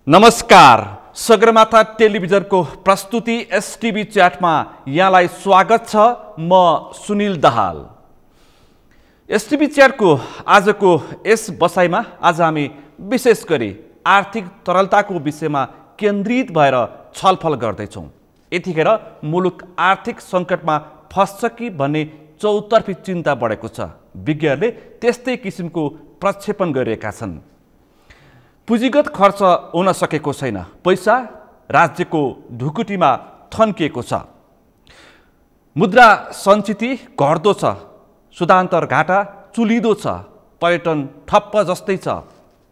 नमस्कार, सगरमाथा टेलिभिजनको प्रस्तुति एसटिभी च्याटमा यहाँलाई स्वागत छ। म सुनिल दाहाल। एसटिभी च्याटको आजको यस बसाइमा आज हामी विशेष गरी आर्थिक तरलताको विषयमा केन्द्रित भएर छलफल गर्दैछौँ। यतिखेर मुलुक आर्थिक सङ्कटमा फस्छ कि भन्ने चौतर्फी चिन्ता बढेको छ। विज्ञहरूले त्यस्तै किसिमको प्रक्षेपण गरिरहेका छन्। पुँजीगत खर्च हुन सकेको छैन, पैसा राज्यको ढुकुटीमा थन्किएको छ, मुद्रा सञ्चिति घट्दो छ, सुधान्तर घाटा चुलिदो छ, पर्यटन ठप्प जस्तै छ,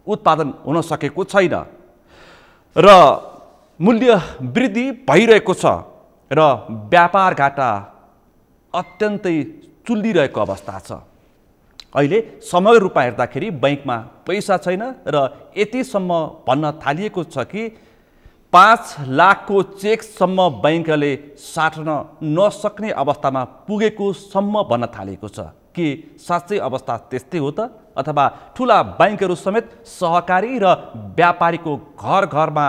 उत्पादन हुन सकेको छैन र मूल्य वृद्धि भइरहेको छ र व्यापार घाटा अत्यन्तै चुलिरहेको अवस्था छ। अहिले समग्र रूपमा हेर्दाखेरि बैंकमा पैसा छैन र यतिसम्म भन्न थालिएको छ कि 5 लाखको चेकसम्म बैंकले साट्न नसक्ने अवस्थामा पुगेको सम्म भन्न थालिएको छ। के साँच्चै अवस्था त्यस्तै हो त, अथवा ठुला बैंकहरू समेत सहकारी र व्यापारीको घर घरमा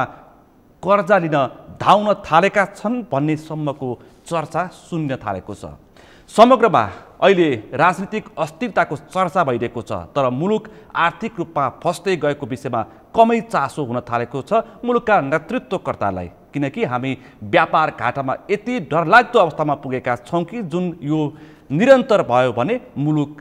कर्जा लिन धाउन थालेका छन् भन्ने सम्मको चर्चा सुन्न थालेको छ। समग्रमा अहिले राजनीतिक अस्थिरताको चर्चा भइरहेको छ, तर मुलुक आर्थिक रूपमा फस्दै गएको विषयमा कमै चासो हुन थालेको छ मुलुकका नेतृत्वकर्तालाई। किनकि हामी व्यापार घाटामा यति डरलाग्दो अवस्थामा पुगेका छौँ कि जुन यो निरन्तर भयो भने मुलुक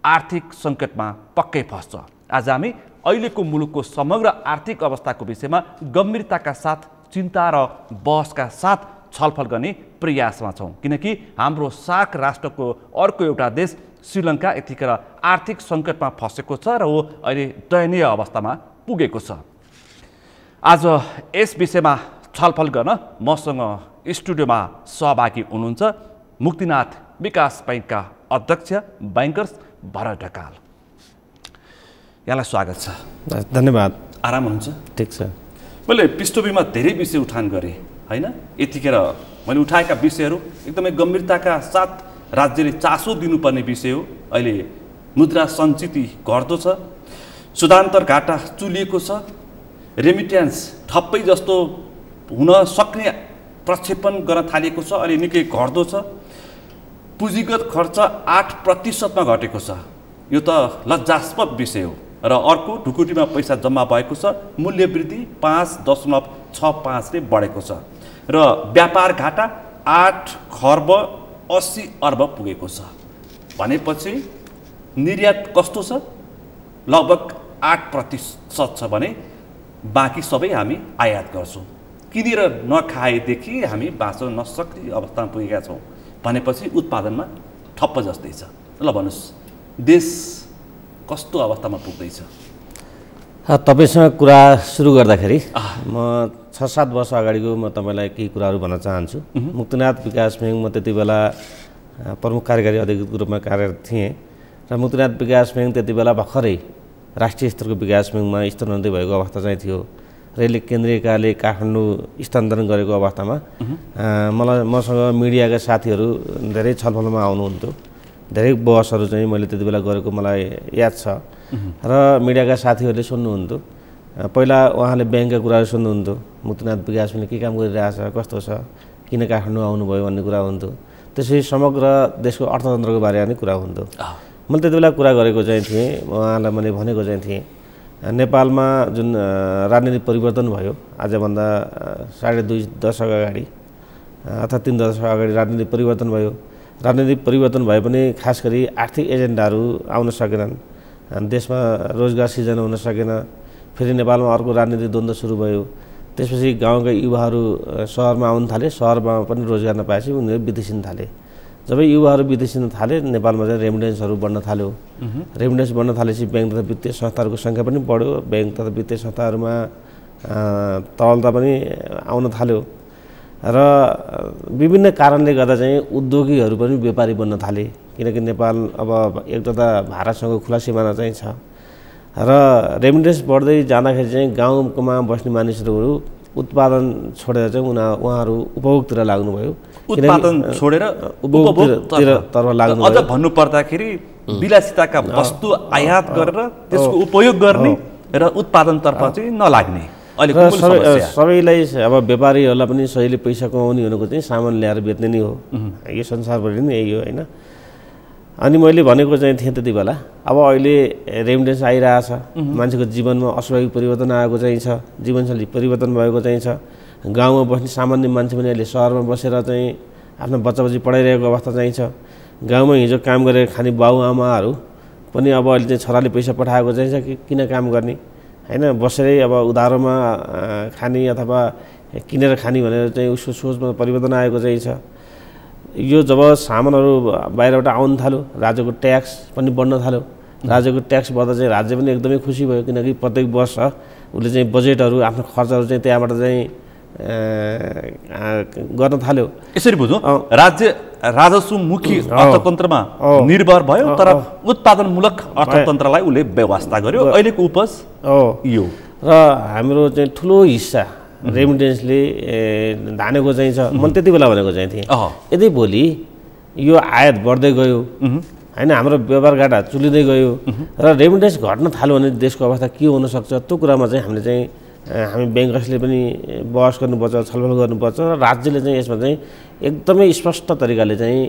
आर्थिक सङ्कटमा पक्कै फस्छ। आज हामी अहिलेको मुलुकको समग्र आर्थिक अवस्थाको विषयमा गम्भीरताका साथ, चिन्ता र बहसका साथ छलफल गर्ने प्रयासमा छौँ। किनकि हाम्रो सार्क राष्ट्रको अर्को एउटा देश श्रीलङ्का यतिखेर आर्थिक सङ्कटमा फसेको छ र वो अहिले दयनीय अवस्थामा पुगेको छ। आज यस विषयमा छलफल गर्न मसँग स्टुडियोमा सहभागी हुनुहुन्छ मुक्तिनाथ विकास बैंकका अध्यक्ष बैंकर्स भरत ढकाल। यहाँलाई स्वागत छ। धन्यवाद। आराम हुनुहुन्छ? ठिक छ। मैले पृष्ठभूमिमा धेरै विषय उठान गरेँ हैन। यतिखेर मैले उठाएका विषयहरू एकदमै गम्भीरताका साथ राज्यले चासो दिनुपर्ने विषय हो। अहिले मुद्रा सञ्चिति घट्दो छ, सुधान्तर घाटा चुलिएको छ, रेमिट्यान्स ठप्पै जस्तो हुन सक्ने प्रक्षेपण गर्न थालिएको छ, अहिले निकै घट्दो छ, पुँजीगत खर्च 8% घटेको छ। यो त लज्जास्पद विषय हो। र अर्को ढुकुटीमा पैसा जम्मा भएको छ, मूल्य वृद्धि 5.65 ले बढेको छ र व्यापार घाटा 8 खर्ब 80 अर्ब पुगेको छ। भनेपछि निर्यात कस्तो छ? लगभग 8% छ भने बाँकी सबै हामी आयात गर्छौँ। किनेर नखाएदेखि हामी बाँच्न नसक्ने अवस्थामा पुगेका छौँ। भनेपछि उत्पादनमा ठप्प जस्तै छ। ल भन्नुहोस्, देश कस्तो अवस्थामा पुग्दैछ? तपाईँसँग कुरा सुरु गर्दाखेरि म 6-7 वर्ष अगाडिको म तपाईँलाई केही कुराहरू भन्न चाहन्छु। मुक्तिनाथ विकास ब्याङ्क म त्यति बेला प्रमुख कार्यकारी अधिकृतको रूपमा कार्यरत थिएँ र मुक्तिनाथ विकास ब्याङ्क त्यति बेला भर्खरै राष्ट्रिय स्तरको विकास ब्याङ्कमा स्तरोन्नति भएको अवस्था चाहिँ थियो र यसले केन्द्रीय कार्यालय काठमाडौँ स्थानान्तरण गरेको अवस्थामा मसँग मिडियाका साथीहरू धेरै छलफलमा आउनुहुन्थ्यो। धेरै बहसहरू चाहिँ मैले त्यति बेला गरेको मलाई याद छ र मिडियाका साथीहरूले सुन्नुहुन्थ्यो। पहिला उहाँले ब्याङ्कका कुराहरू सुन्नुहुन्थ्यो, मुक्तिनाथ विकास ब्याङ्कले के काम गरिरहेछ, कस्तो छ, किन काठमाडौँ आउनुभयो भन्ने कुरा हुन्थ्यो। त्यसै समग्र देशको अर्थतन्त्रको बारेमा नै कुरा हुन्थ्यो। मैले त्यति बेला कुरा गरेको चाहिँ थिएँ, उहाँलाई मैले भनेको चाहिँ थिएँ नेपालमा जुन राजनीतिक परिवर्तन भयो आजभन्दा 2.5 दशक अगाडि अथवा 3 दशक अगाडि राजनीतिक परिवर्तन भयो। राजनीतिक परिवर्तन भए पनि खास गरी आर्थिक एजेन्डाहरू आउन सकेनन्, देशमा रोजगार सिर्जना हुन सकेन। फेरि नेपालमा अर्को राजनीतिक द्वन्द्व सुरु भयो। त्यसपछि गाउँका युवाहरू सहरमा आउन थाले, सहरमा पनि रोजगार नपाएपछि उनीहरू विदेशिन थाले। जब युवाहरू विदेशिन थाले नेपालमा चाहिँ रेमिटेन्सहरू बढ्न थाल्यो। रेमिटेन्स बढ्न थालेपछि ब्याङ्क तथा वित्तीय संस्थाहरूको सङ्ख्या पनि बढ्यो। ब्याङ्क तथा वित्तीय संस्थाहरूमा तरलता पनि आउन थाल्यो र विभिन्न कारणले गर्दा चाहिँ उद्योगीहरू पनि व्यापारी बन्न थाले। किनकि नेपाल अब एकता भारतसँग खुला सिमाना चाहिँ छ र रेमिटेन्स बढ्दै जाँदाखेरि चाहिँ गाउँमा बस्ने मानिसहरू उत्पादन छोडेर चाहिँ उहाँहरू उपभोगतिर लाग्नुभयो। उत्पादन छोडेर उपभोगतिर लाग्नु। अझ भन्नुपर्दाखेरि विलासिताका वस्तु आयात गरेर त्यसको उपयोग गर्ने र उत्पादनतर्फ चाहिँ नलाग्ने। अहिले र कुन समस्या सबैलाई अब व्यापारीहरूलाई पनि सहीले पैसा कमाउने भनेको चाहिँ सामान ल्याएर बेच्ने नै हो। यो संसारभरि नै यही हो होइन। अनि मैले भनेको चाहिँ थिएँ त्यति बेला अब अहिले रेमिटेन्स आइरहेछ, मान्छेको जीवनमा अस्वाभाविक परिवर्तन आएको चाहिँ छ, जीवनशैली परिवर्तन भएको चाहिँ छ। गाउँमा बस्ने सामान्य मान्छे पनि अहिले सहरमा बसेर चाहिँ आफ्नो बच्चा बच्ची पढाइरहेको अवस्था चाहिँ छ। गाउँमा हिजो काम गरेर खाने बाबुआमाहरू पनि अब अहिले चाहिँ छोराले पैसा पठाएको चाहिँ छ कि किन काम गर्ने होइन, बसेरै अब उधारोमा खाने अथवा किनेर खाने भनेर चाहिँ उसको सोचमा परिवर्तन आएको चाहिँ छ। यो जब सामानहरू बाहिरबाट आउन थाल्यो, राज्यको ट्याक्स पनि बढ्न थाल्यो। राज्यको ट्याक्स बढ्दा चाहिँ राज्य पनि एकदमै खुसी भयो, किनकि प्रत्येक वर्ष उसले चाहिँ बजेटहरू आफ्नो खर्चहरू चाहिँ त्यहाँबाट चाहिँ गर्न थाल्यो। यसरी बुझौँ, राज्य राजस्वमुखी अर्थतन्त्रमा निर्भर भयो, तर उत्पादनमूलक अर्थतन्त्रलाई उसले व्यवस्था गर्यो। अहिलेको उपज यो र हाम्रो चाहिँ ठुलो हिस्सा रेमिटेन्सले धानेको चाहिँ छ। मैले त्यति बेला भनेको चाहिँ थिएँ, यदि भोलि यो आयात बढ्दै गयो होइन, हाम्रो व्यापार घाटा चुलिँदै गयो र रेमिटेन्स घट्न थाल्यो भने देशको अवस्था के हुनसक्छ, त्यो कुरामा चाहिँ हामीले चाहिँ हामी ब्याङ्कर्सले पनि बहस गर्नुपर्छ, छलफल गर्नुपर्छ र राज्यले चाहिँ यसमा चाहिँ एकदमै स्पष्ट तरिकाले चाहिँ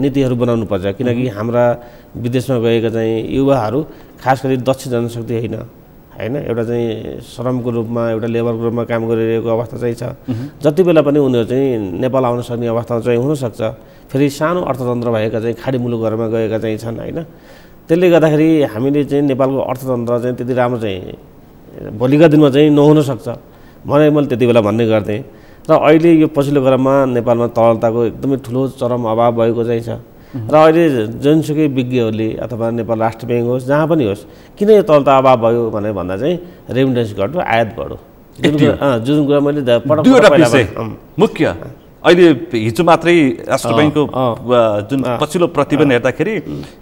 नीतिहरू बनाउनुपर्छ। किनकि हाम्रा विदेशमा गएका चाहिँ युवाहरू खास गरी दक्ष जनशक्ति होइन होइन, एउटा चाहिँ श्रमको रूपमा एउटा लेबरको रूपमा काम गरिरहेको अवस्था चाहिँ छ। जति बेला पनि उनीहरू चाहिँ नेपाल आउन सक्ने अवस्था चाहिँ हुनसक्छ। फेरि सानो अर्थतन्त्र भएका चाहिँ खाडी मुलुकहरूमा गएका चाहिँ छन् होइन। त्यसले गर्दाखेरि हामीले चाहिँ नेपालको अर्थतन्त्र चाहिँ त्यति राम्रो चाहिँ भोलिका दिनमा चाहिँ नहुन सक्छ भने मैले त्यति बेला भन्ने गर्थेँ। र अहिले यो पछिल्लो क्रममा नेपालमा तरलताको एकदमै ठुलो चरम अभाव भएको चाहिँ छ। र अहिले जुनसुकै विज्ञहरूले अथवा नेपाल राष्ट्र ब्याङ्क होस् जहाँ पनि होस्, किन यो तरलता अभाव भयो भनेर भन्दा चाहिँ रेमिटेन्स घट्यो, आयात बढ्यो। जुन कुरा मैले मुख्य अहिले हिजो मात्रै राष्ट्र ब्याङ्कको जुन पछिल्लो प्रतिवेदन हेर्दाखेरि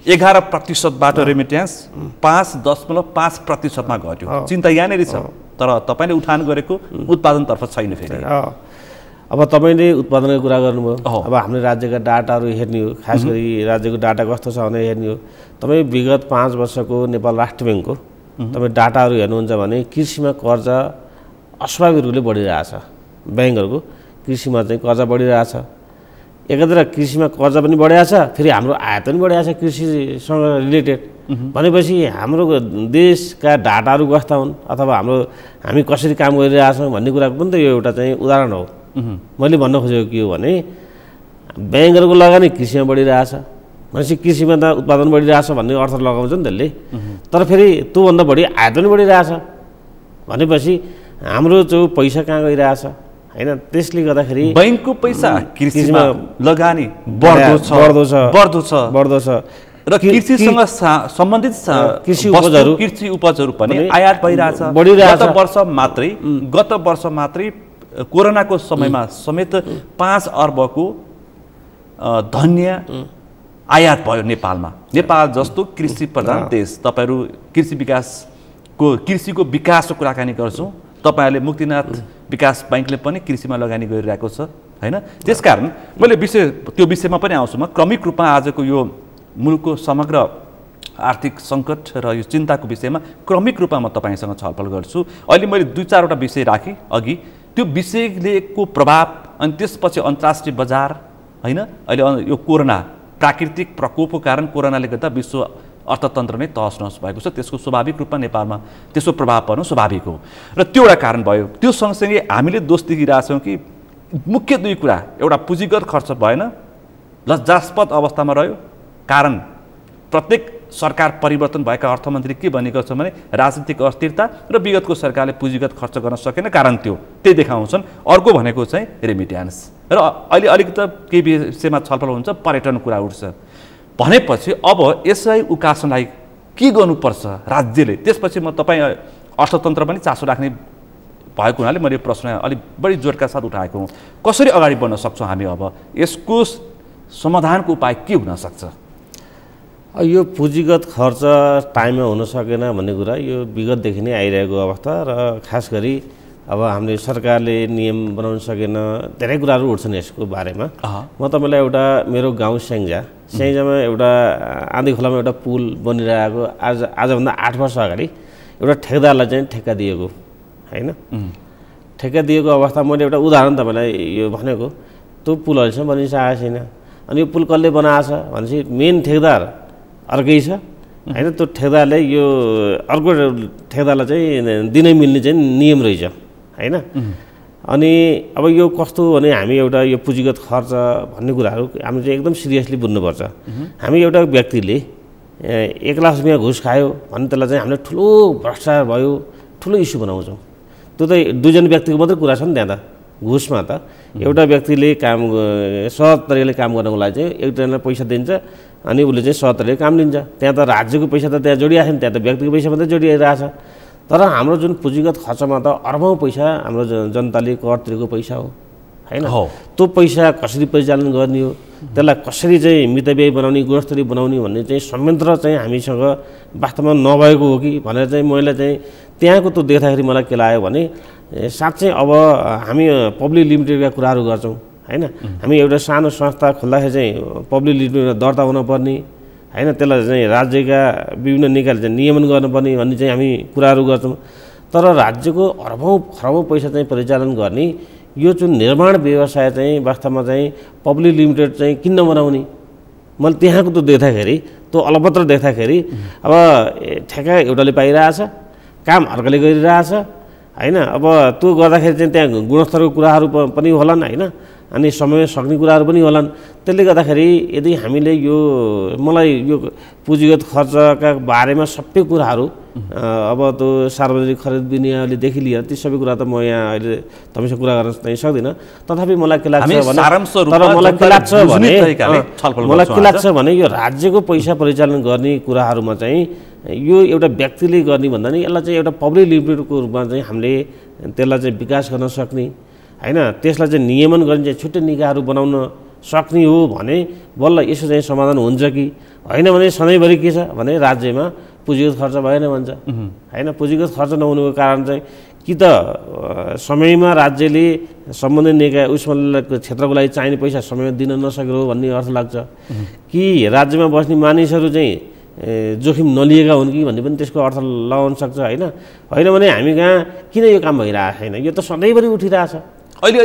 11%बाट रेमिटेन्स 5.5%मा घट्यो। चिन्ता यहाँनिर छ, तर तपाईँले उठान गरेको उत्पादनतर्फ छैन। फेरि अब तपाईँले उत्पादनको कुरा गर्नुभयो, अब हामीले राज्यका डाटाहरू हेर्ने हो, खास गरी राज्यको डाटा कस्तो छ भनेर हेर्ने हो। तपाईँ विगत 5 वर्षको नेपाल राष्ट्र ब्याङ्कको तपाईँ डाटाहरू हेर्नुहुन्छ भने कृषिमा कर्जा अस्वाभाविक रूपले बढिरहेछ। ब्याङ्कहरूको कृषिमा चाहिँ कर्जा बढिरहेछ। एकातिर कृषिमा कर्जा पनि बढिरहेछ, फेरि हाम्रो आयात पनि बढिरहेछ कृषिसँग रिलेटेड। भनेपछि हाम्रो देशका डाटाहरू कस्ता हुन् अथवा हामी कसरी काम गरिरहेछौँ भन्ने कुराको पनि त यो एउटा चाहिँ उदाहरण हो। मैले भन्न खोजेको के हो भने ब्याङ्कहरूको लगानी कृषिमा बढिरहेछ भनेपछि कृषिमा त उत्पादन बढिरहेछ भन्ने अर्थ लगाउँछ नि त्यसले। तर फेरि त्योभन्दा बढी आयात पनि बढिरहेछ भनेपछि हाम्रो जो पैसा कहाँ गइरहेछ होइन, त्यसले गर्दाखेरि बैंकको पैसा कृषिमा लगानी बढ्दो छ र कृषिसँग सम्बन्धित कृषि उपजहरू पनि आयात भइरहेछ। गत वर्ष मात्रै कोरोनाको समयमा समेत 5 अर्बको धन्य आयात भयो नेपालमा। नेपाल जस्तो कृषि प्रधान देश, तपाईँहरू कृषिको विकासको कुराकानी गर्छौँ, तपाईँहरूले मुक्तिनाथ विकास ब्याङ्कले पनि कृषिमा लगानी गरिरहेको छ होइन। त्यसकारण मैले त्यो विषयमा पनि आउँछु। म क्रमिक रूपमा आजको यो मुलुकको समग्र आर्थिक सङ्कट र यो चिन्ताको विषयमा क्रमिक रूपमा म तपाईँसँग छलफल गर्छु। अहिले मैले 2-4वटा विषय राखेँ अघि, त्यो विषयको प्रभाव अनि त्यसपछि अन्तर्राष्ट्रिय बजार होइन। अहिले यो कोरोना प्राकृतिक प्रकोपको कारण कोरोनाले गर्दा विश्व अर्थतन्त्र नै तहस नहस भएको छ। त्यसको स्वाभाविक रूपमा नेपालमा त्यसको प्रभाव पर्नु स्वाभाविक हो र त्यो एउटा कारण भयो। त्यो सँगसँगै हामीले दोष देखिरहेछौँ कि मुख्य 2 कुरा, एउटा पुँजीगत खर्च भएन, लज्जास्पद अवस्थामा रह्यो। कारण प्रत्येक सरकार परिवर्तन भएका अर्थमन्त्री के भन्ने गर्छन् भने राजनीतिक अस्थिरता र विगतको सरकारले पुँजीगत खर्च गर्न सकेन, कारण त्यही देखाउँछन्। अर्को भनेको चाहिँ रेमिट्यान्स र अहिले अलिकति केही विषयमा छलफल हुन्छ, पर्यटन कुरा उठ्छ भनेपछि अब यसलाई उकास्नलाई के गर्नुपर्छ राज्यले। त्यसपछि म तपाईँ अर्थतन्त्र पनि चासो राख्ने भएको हुनाले मैले प्रश्न अलिक बढी जोडका साथ उठाएको हुँ। कसरी अगाडि बढ्न सक्छौँ हामी, अब यसको समाधानको उपाय के हुन सक्छ? यो पुँजीगत खर्च टाइममा हुन सकेन भन्ने कुरा यो विगतदेखि नै आइरहेको अवस्था र खास गरी अब हामीले सरकारले नियम बनाउन सकेन, धेरै कुराहरू उठ्छन् यसको बारेमा। म तपाईँलाई एउटा मेरो गाउँ स्याङ्जामा एउटा आँधी खोलामा एउटा पुल बनिरहेको आजभन्दा 8 वर्ष अगाडि एउटा ठेकेदारलाई चाहिँ ठेक्का दिएको हैन ठेक्का दिएको अवस्था मैले एउटा उदाहरण तपाईँलाई यो भनेको त्यो पुल अहिलेसम्म बनिसकेको छैन अनि यो पुल कसले बनाएको छ भनेपछि मेन ठेकदार अर्कै छ हैन त्यो ठेकदारले यो अर्को ठेकदारलाई चाहिँ दिनै मिल्ने चाहिँ नियम रहेछ हैन अनि अब यो कस्तो भने हामी एउटा यो पुँजीगत खर्च भन्ने कुराहरू हामीले चाहिँ एकदम सिरियसली बुझ्नुपर्छ हामी एउटा व्यक्तिले 1 लाख रुपियाँ घुस खायो भने त्यसलाई चाहिँ हामीले ठुलो भ्रष्टाचार भयो ठुलो इस्यु बनाउँछौँ त्यो त दुईजना व्यक्तिको मात्रै कुरा छ नि त्यहाँ त घुसमा त एउटा व्यक्तिले काम सहज तरिकाले काम गर्नको लागि चाहिँ एकजनालाई पैसा दिन्छ अनि उसले चाहिँ सहज तरिकाले काम लिन्छ त्यहाँ त राज्यको पैसा त त्यहाँ जोडिएको छैन त्यहाँ त व्यक्तिको पैसा मात्रै जोडिरहेछ तर हाम्रो जुन पुँजीगत खर्चमा त अर्बौं पैसा हाम्रो जनताले कर तिरेको पैसा हो हैन त्यो पैसा कसरी परिचालन गर्ने हो त्यसलाई कसरी चाहिँ मितव्ययी बनाउने गुणस्तरीय बनाउने भन्ने चाहिँ संयन्त्र चाहिँ हामीसँग वास्तवमा नभएको हो कि भनेर चाहिँ मैले चाहिँ त्यहाँको त्यो देख्दाखेरि मलाई के लाग्यो भने साँच्चै अब हामी पब्लिक लिमिटेडका कुराहरू गर्छौँ हैन हामी एउटा सानो संस्था खोल्दाखेरि चाहिँ पब्लिक लिमिटेडमा दर्ता हुनुपर्ने हैन त्यसलाई चाहिँ राज्यका विभिन्न निकायले चाहिँ नियमन गर्नुपर्ने भन्ने चाहिँ हामी कुराहरू गर्छौँ तर राज्यको अर्बौं खरबौं पैसा चाहिँ परिचालन गर्ने यो जुन निर्माण व्यवसाय चाहिँ वास्तवमा चाहिँ पब्लिक लिमिटेड चाहिँ किन बनाउने मैले त्यहाँको त्यो देख्दाखेरि त्यो अलपत्र देख्दाखेरि अब ठेक्का एउटाले पाइरहेछ काम अर्कोले गरिरहेछ हैन अब त्यो गर्दाखेरि चाहिँ त्यहाँ गुणस्तरको कुराहरू पनि होलान् हैन अनि समय सक्ने कुराहरू पनि होलान् त्यसले गर्दाखेरि यदि हामीले यो मलाई यो पुँजीगत खर्चका बारेमा सबै कुराहरू अब त्यो सार्वजनिक खरिद विनियोगदेखि लिएर ती सबै कुरा त म यहाँ अहिले तपाईँसँग कुरा गर्न चाहिँ सक्दिनँ तथापि मलाई के लाग्छ भने यो राज्यको पैसा परिचालन गर्ने कुराहरूमा चाहिँ यो एउटा व्यक्तिले गर्ने भन्दा नि यसलाई चाहिँ एउटा पब्लिक लिमिटेडको रूपमा चाहिँ हामीले त्यसलाई चाहिँ विकास गर्न सक्ने हैन त्यसलाई चाहिँ नियमन गर्ने चाहिँ छुट्टै निकायहरू बनाउन सक्ने हो भने बल्ल यसो चाहिँ समाधान हुन्छ कि होइन भने सधैँभरि के छ भने राज्यमा पुँजीगत खर्च भएन भन्छ हैन पुँजीगत खर्च नहुनुको कारण चाहिँ कि त समयमा राज्यले सम्बन्धित निकाय उसमा क्षेत्रको लागि चाहिने पैसा समयमा दिन नसकेर हो भन्ने अर्थ लाग्छ कि राज्यमा बस्ने मानिसहरू चाहिँ जोखिम नलिएका हुन् कि भन्ने पनि त्यसको अर्थ लगाउन सक्छ हैन होइन भने हामी कहाँ किन यो काम भइरहेको छैन यो त सधैँभरि उठिरहेछ अहिले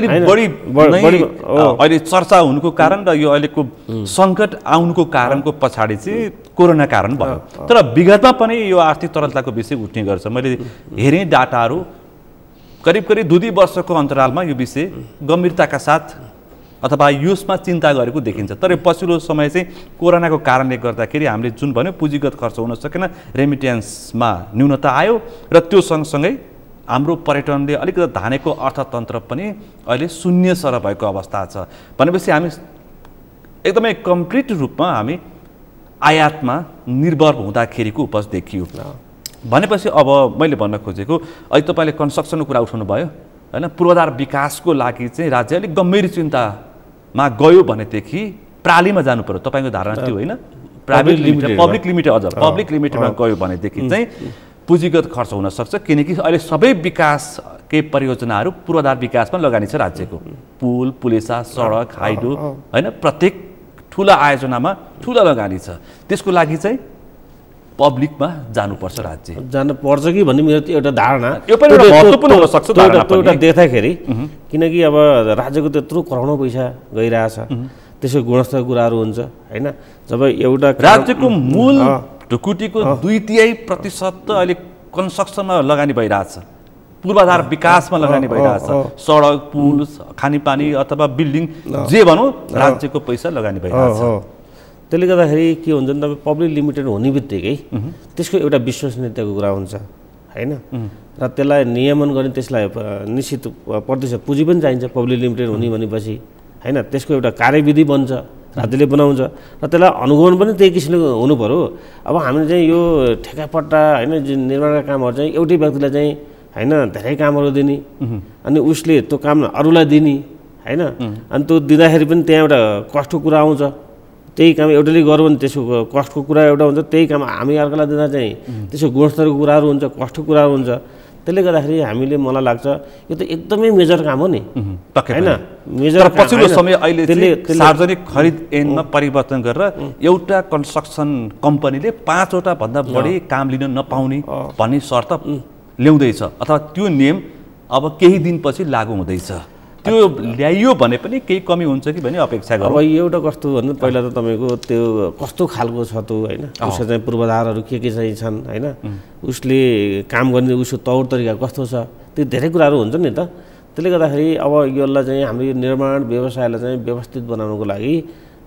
अहिले चर्चा हुनुको कारण र यो अहिलेको सङ्कट आउनुको कारणको पछाडि चाहिँ कोरोना कारण भयो तर विगतमा पनि यो आर्थिक तरलताको विषय उठ्ने गर्छ मैले हेरेँ डाटाहरू करिब 2-2 वर्षको अन्तरालमा यो विषय गम्भीरताका साथ अथवा यसमा चिन्ता गरेको देखिन्छ तर पछिल्लो समय चाहिँ कोरोनाको कारणले गर्दाखेरि हामीले जुन भन्यो पुँजीगत खर्च हुन सकेन रेमिटेन्समा न्यूनता आयो र त्यो सँगसँगै हाम्रो पर्यटनले अलिकति धानेको अर्थतन्त्र पनि अहिले शून्य सर भएको अवस्था छ भनेपछि हामी एकदमै कम्प्लिट रूपमा हामी आयातमा निर्भर हुँदाखेरिको उपज देखियो भनेपछि अब मैले भन्न खोजेको अहिले तपाईँले कन्स्ट्रक्सनको कुरा उठाउनु भयो हैन पूर्वाधार विकासको लागि चाहिँ राज्य अलिक गम्भीर चिन्तामा गयो भनेदेखि प्रालीमा जानु पर्यो तपाईँको धारणा त्यो होइन प्राइभेट लिमिटेड पब्लिक लिमिटेड अझ पब्लिक लिमिटेडमा गयो भनेदेखि चाहिँ पुँजीगत खर्च हुन सक्छ किनकि अहिले सबै विकासकै परियोजनाहरू पूर्वाधार विकासमा लगानी छ राज्यको पुल पुलेसा सडक हाइड्रो हैन प्रत्येक ठुला आयोजनामा ठुला लगानी छ त्यसको लागि चाहिँ पब्लिकमा जानुपर्छ राज्य जानुपर्छ कि भन्ने मेरो एउटा धारणा यो पनि महत्त्वपूर्ण हुन सक्छ एउटा देख्दाखेरि किनकि अब राज्यको त्यत्रो करोडौं पैसा गइरहेछ त्यसको गुणस्तर कुराहरू हुन्छ हैन जब एउटा राज्यको मूल ढुकुटीको 2/3% त अहिले कन्स्ट्रक्सनमा लगानी भइरहेछ पूर्वाधार विकासमा लगानी भइरहेछ सडक पुल खानेपानी अथवा बिल्डिङ जे भनौँ राज्यको पैसा लगानी भइरहेछ त्यसले गर्दाखेरि के हुन्छ भने तपाईँ पब्लिक लिमिटेड हुने बित्तिकै त्यसको एउटा विश्वसनीयताको कुरा हुन्छ हैन र त्यसलाई नियमन गर्ने त्यसलाई निश्चित प्रतिशत पुँजी पनि चाहिन्छ पब्लिक लिमिटेड हुने भनेपछि हैन त्यसको एउटा कार्यविधि बन्छ राज्यले बनाउँछ र त्यसलाई अनुगमन पनि त्यही किसिमले हुनु पर्यो अब हामीले चाहिँ यो ठेकापट्टा हैन जुन निर्माणका कामहरू चाहिँ एउटै व्यक्तिलाई चाहिँ हैन धेरै कामहरू दिने अनि उसले त्यो काम अरूलाई दिने हैन अनि त्यो दिँदाखेरि पनि त्यहाँ एउटा कष्टको कुरा आउँछ त्यही काम एउटाले गर्यो भने त्यसको कष्टको कुरा एउटा हुन्छ त्यही काम हामी अर्कालाई दिँदा चाहिँ त्यसको गुणस्तरको कुराहरू हुन्छ कष्टको कुराहरू हुन्छ त्यसले गर्दाखेरि हामीले मलाई लाग्छ यो त एकदमै मेजर काम हो नि हैन मेजर पछिल्लो समय अहिले सार्वजनिक खरिद ऐनमा परिवर्तन गरेर एउटा कन्स्ट्रक्सन कम्पनीले 5 वटा भन्दा बढी काम लिन नपाउने भन्ने शर्त ल्याउँदैछ अथवा त्यो नियम अब केही दिनपछि लागू हुँदैछ, त्यो ल्याइयो भने पनि केही कमी हुन्छ कि भन्ने अपेक्षा गरौँ। अब एउटा कस्तो भन्नु पहिला त तपाईँको त्यो कस्तो खालको छ त्यो होइन, उसको चाहिँ पूर्वाधारहरू के चाहिँ छन् होइन, उसले काम गर्ने उसको तौर तरिका कस्तो छ, त्यो धेरै कुराहरू हुन्छ नि त। त्यसले गर्दाखेरि अब यसलाई चाहिँ हाम्रो यो निर्माण व्यवसायलाई चाहिँ व्यवस्थित बनाउनको लागि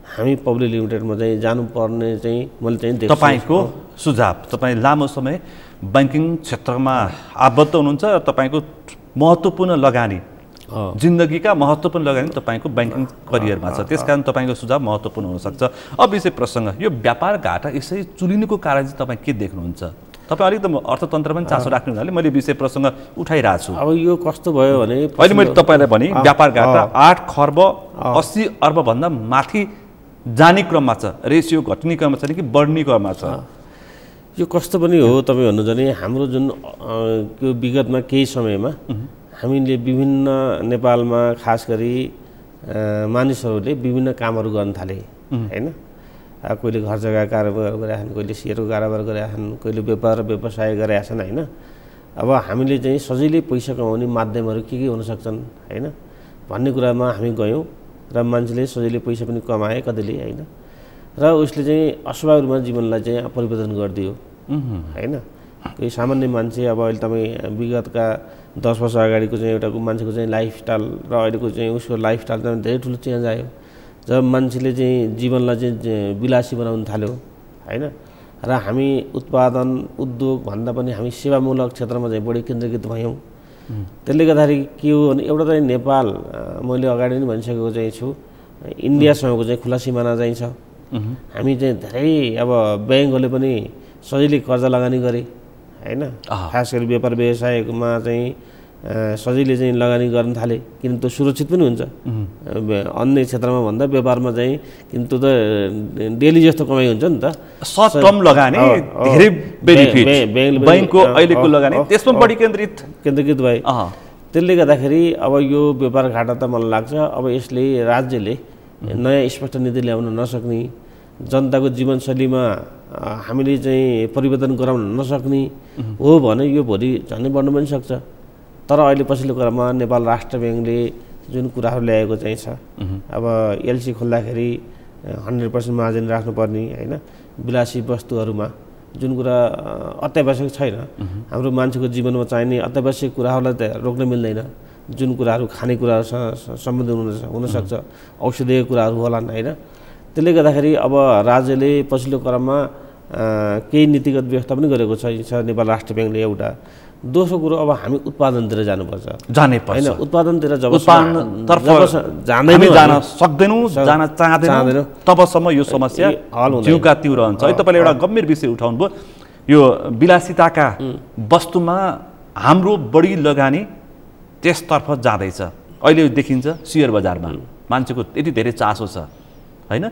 हामी पब्लिक लिमिटेडमा चाहिँ जानुपर्ने चाहिँ मैले चाहिँ देख्छु। तपाईँको सुझाव, तपाईँ लामो समय ब्याङ्किङ क्षेत्रमा आबद्ध हुनुहुन्छ र तपाईँको महत्त्वपूर्ण लगानी, जिन्दगीका महत्त्वपूर्ण लगानी तपाईँको ब्याङ्किङ करियरमा छ, त्यसकारण तपाईँको सुझाव महत्त्वपूर्ण हुनसक्छ। अब विषय प्रसङ्ग यो व्यापार घाटा यसरी चुलिनुको कारण चाहिँ तपाईँ के देख्नुहुन्छ? तपाईँ अलिक त अर्थतन्त्र पनि चासो राख्नु हुनाले मैले विषय प्रसङ्ग उठाइरहेको छु। अब यो कस्तो भयो भने अहिले मैले तपाईँलाई भने व्यापार घाटा 8 खर्ब 80 अर्बभन्दा माथि जाने क्रममा छ, रेसियो घट्ने क्रममा छ कि बढ्ने क्रममा छ? यो कस्तो पनि हो तपाईँ भन्नु भने हाम्रो जुन त्यो विगतमा केही समयमा हामीले विभिन्न नेपालमा खास गरी मानिसहरूले विभिन्न कामहरू गर्न थाले होइन। कोहीले घर जग्गा कारोबार गरिरहेछन्, कोहीले सेयरको कारोबार गरिरहेछन्, कोहीले व्यापार व्यवसाय गरिरहेछन् होइन। अब हामीले चाहिँ सजिलै पैसा कमाउने माध्यमहरू के हुन सक्छन् होइन भन्ने कुरामा हामी गयौँ र मान्छेले सजिलै पैसा पनि कमाए कतिले होइन, र उसले चाहिँ अस्वाभाविक रूपमा जीवनलाई चाहिँ परिवर्तन गरिदियो होइन। कोही सामान्य मान्छे अब अहिले तपाईँ विगतका 10 वर्ष अगाडिको चाहिँ एउटा मान्छेको चाहिँ लाइफस्टाइल र अहिलेको चाहिँ उसको लाइफस्टाइल चाहिँ धेरै ठुलो चेन्ज आयो। जब मान्छेले चाहिँ जीवनलाई चाहिँ विलासी बनाउन थाल्यो होइन, र हामी उत्पादन उद्योग भन्दा पनि हामी सेवामूलक क्षेत्रमा चाहिँ बढी केन्द्रीकृत भयौँ। त्यसले गर्दाखेरि के हो भने एउटा चाहिँ नेपाल मैले अगाडि नै भनिसकेको चाहिँ छु, इन्डियासँगको चाहिँ खुला सिमाना चाहिँ छ। हामी चाहिँ धेरै अब ब्याङ्कहरूले पनि सजिलै कर्जा लगानी गरे होइन, खास गरी व्यापार व्यवसायमा चाहिँ सजिलै चाहिँ लगानी गर्न थाले, किन त्यो सुरक्षित पनि हुन्छ अन्य क्षेत्रमा भन्दा व्यापारमा चाहिँ, किन त्यो त डेली जस्तो कमाइ हुन्छ नि त। सर्ट टर्म लगानी धेरै बेनिफिट, बैंकको अहिलेको लगानी त्यसमा बढी केन्द्रीकृत भए। त्यसले गर्दाखेरि अब यो व्यापार घाटा त मलाई लाग्छ अब यसले राज्यले नयाँ स्पष्ट नीति ल्याउन नसक्ने, जनताको जीवनशैलीमा हामीले चाहिँ परिवर्तन गराउन नसक्ने हो भने यो भोलि झनै बढ्नु पनि सक्छ। तर अहिले पछिल्लो क्रममा नेपाल राष्ट्र ब्याङ्कले जुन कुराहरू ल्याएको चाहिँ छ, अब एलसी खोल्दाखेरि 100% मार्जिन राख्नुपर्ने होइन, विलासी वस्तुहरूमा जुन कुरा अत्यावश्यक छैन, हाम्रो मान्छेको जीवनमा चाहिने अत्यावश्यक कुराहरूलाई त रोक्न मिल्दैन, जुन कुराहरू खानेकुराहरूसँग सम्बन्धित हुनसक्छ, औषधीय कुराहरू होलान् होइन। त्यसले गर्दाखेरि अब राज्यले पछिल्लो क्रममा केही नीतिगत व्यवस्था पनि गरेको छ नेपाल राष्ट्र ब्याङ्कले। एउटा दोस्रो कुरो अब हामी उत्पादनतिर जानुपर्छ होइन, उत्पादनतिर जब जान सक्दैनौँ जान चाहँदैनौँ तबसम्म यो समस्या जिउका तिउ रहन्छ। है तपाईँले एउटा गम्भीर विषय उठाउनुभयो, यो विलासिताका वस्तुमा हाम्रो बढी लगानी त्यसतर्फ जाँदैछ। अहिले देखिन्छ सेयर बजारमा मान्छेको यति धेरै चासो छ होइन।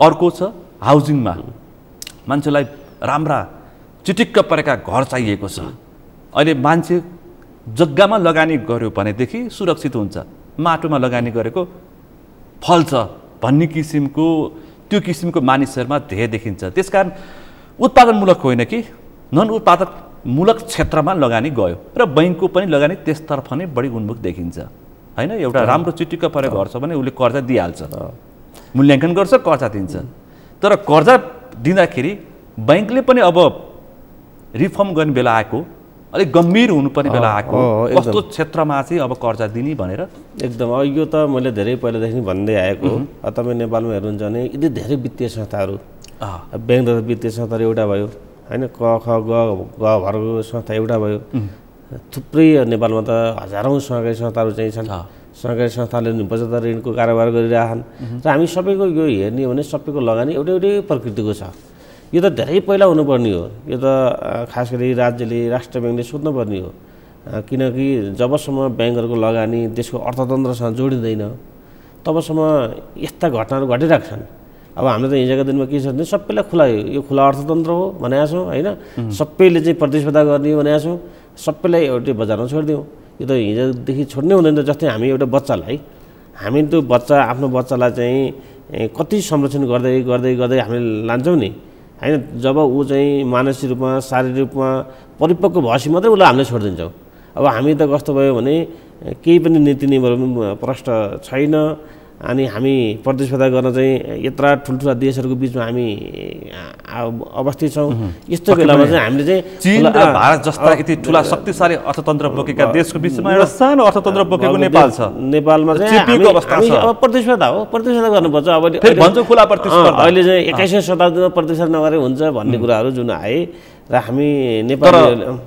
अर्को छ हाउसिङमा, मान्छेलाई राम्रा चिटिक्क परेका घर चाहिएको छ। अहिले मान्छे जग्गामा लगानी गर्यो भनेदेखि सुरक्षित हुन्छ, माटोमा लगानी गरेको फल्छ भन्ने किसिमको त्यो किसिमको मानिसहरूमा धेरै देखिन्छ। त्यसकारण उत्पादनमूलक होइन कि नन उत्पादनमूलक क्षेत्रमा लगानी गयो र बैङ्कको पनि लगानी त्यसतर्फ नै बढी उन्मुख देखिन्छ होइन। एउटा राम्रो चिटिक्क परेको घर छ भने उसले कर्जा दिइहाल्छ, मूल्याङ्कन गर्छ, कर्जा दिन्छ। तर कर्जा दिँदाखेरि बैङ्कले पनि अब रिफर्म गर्ने बेला आएको, अलिक गम्भीर हुनुपर्ने बेला आएको, कस्तो क्षेत्रमा चाहिँ अब कर्जा दिने भनेर एकदम। यो त मैले धेरै पहिलादेखि भन्दै आएको, तपाईँ नेपालमा हेर्नुहुन्छ भने यदि धेरै वित्तीय संस्थाहरू, ब्याङ्क तथा वित्तीय संस्थाहरू एउटा भयो होइन, क ख ग घरको संस्था एउटा भयो, थुप्रै नेपालमा त हजारौँ सहकारी संस्थाहरू चाहिँ छन्। सहकारी संस्थाले 75 ऋणको कारोबार गरिरहेछन् र हामी सबैको यो हेर्ने हो भने सबैको लगानी एउटै एउटै प्रकृतिको छ। यो त धेरै पहिला हुनुपर्ने हो, यो त खास गरी राज्यले राष्ट्र ब्याङ्कले सोध्नुपर्ने हो, किनकि जबसम्म ब्याङ्कहरूको लगानी देशको अर्थतन्त्रसँग जोडिँदैन तबसम्म यस्ता घटनाहरू घटिरहेछन्। अब हामीले त हिजोका दिनमा के छ भने सबैलाई खुला, यो खुला अर्थतन्त्र हो भनेका छौँ होइन, सबैले चाहिँ प्रतिस्पर्धा गर्ने भनेका छौँ, सबैलाई एउटै बजारमा छोडिदिउँ। यो त हिजोदेखि छोड्नै हुँदैन। जस्तै हामी एउटा बच्चालाई, हामी त्यो आफ्नो बच्चालाई चाहिँ कति संरक्षण गर्दै गर्दै गर्दै हामीले लान्छौँ नि होइन, जब ऊ चाहिँ मानसिक रूपमा शारीरिक रूपमा परिपक्व भएपछि मात्रै उसलाई हामीले छोडिदिन्छौँ। अब हामी त कस्तो भयो भने केही पनि नीति नियमहरू प्रष्ट छैन अनि हामी प्रतिस्पर्धा गर्न चाहिँ यत्रा ठुल्ठुला देशहरूको बिचमा हामी अवस्थित छौँ। यस्तो बेलामा चाहिँ हामीले चाहिँ चीन र भारत जस्ता यति ठुला शक्तिशाली अर्थतन्त्र बोकेका देशको बिचमा एउटा सानो अर्थतन्त्र बोकेको नेपाल छ। नेपालमा चाहिँ हामी अब प्रतिस्पर्धा हो, प्रतिस्पर्धा गर्नुपर्छ। अब भन्छ खुला प्रतिस्पर्धा, अहिले चाहिँ 21औं शताब्दीमा प्रतिस्पर्धा नगरे हुन्छ भन्ने कुराहरू जुन आए र हामी नेपाल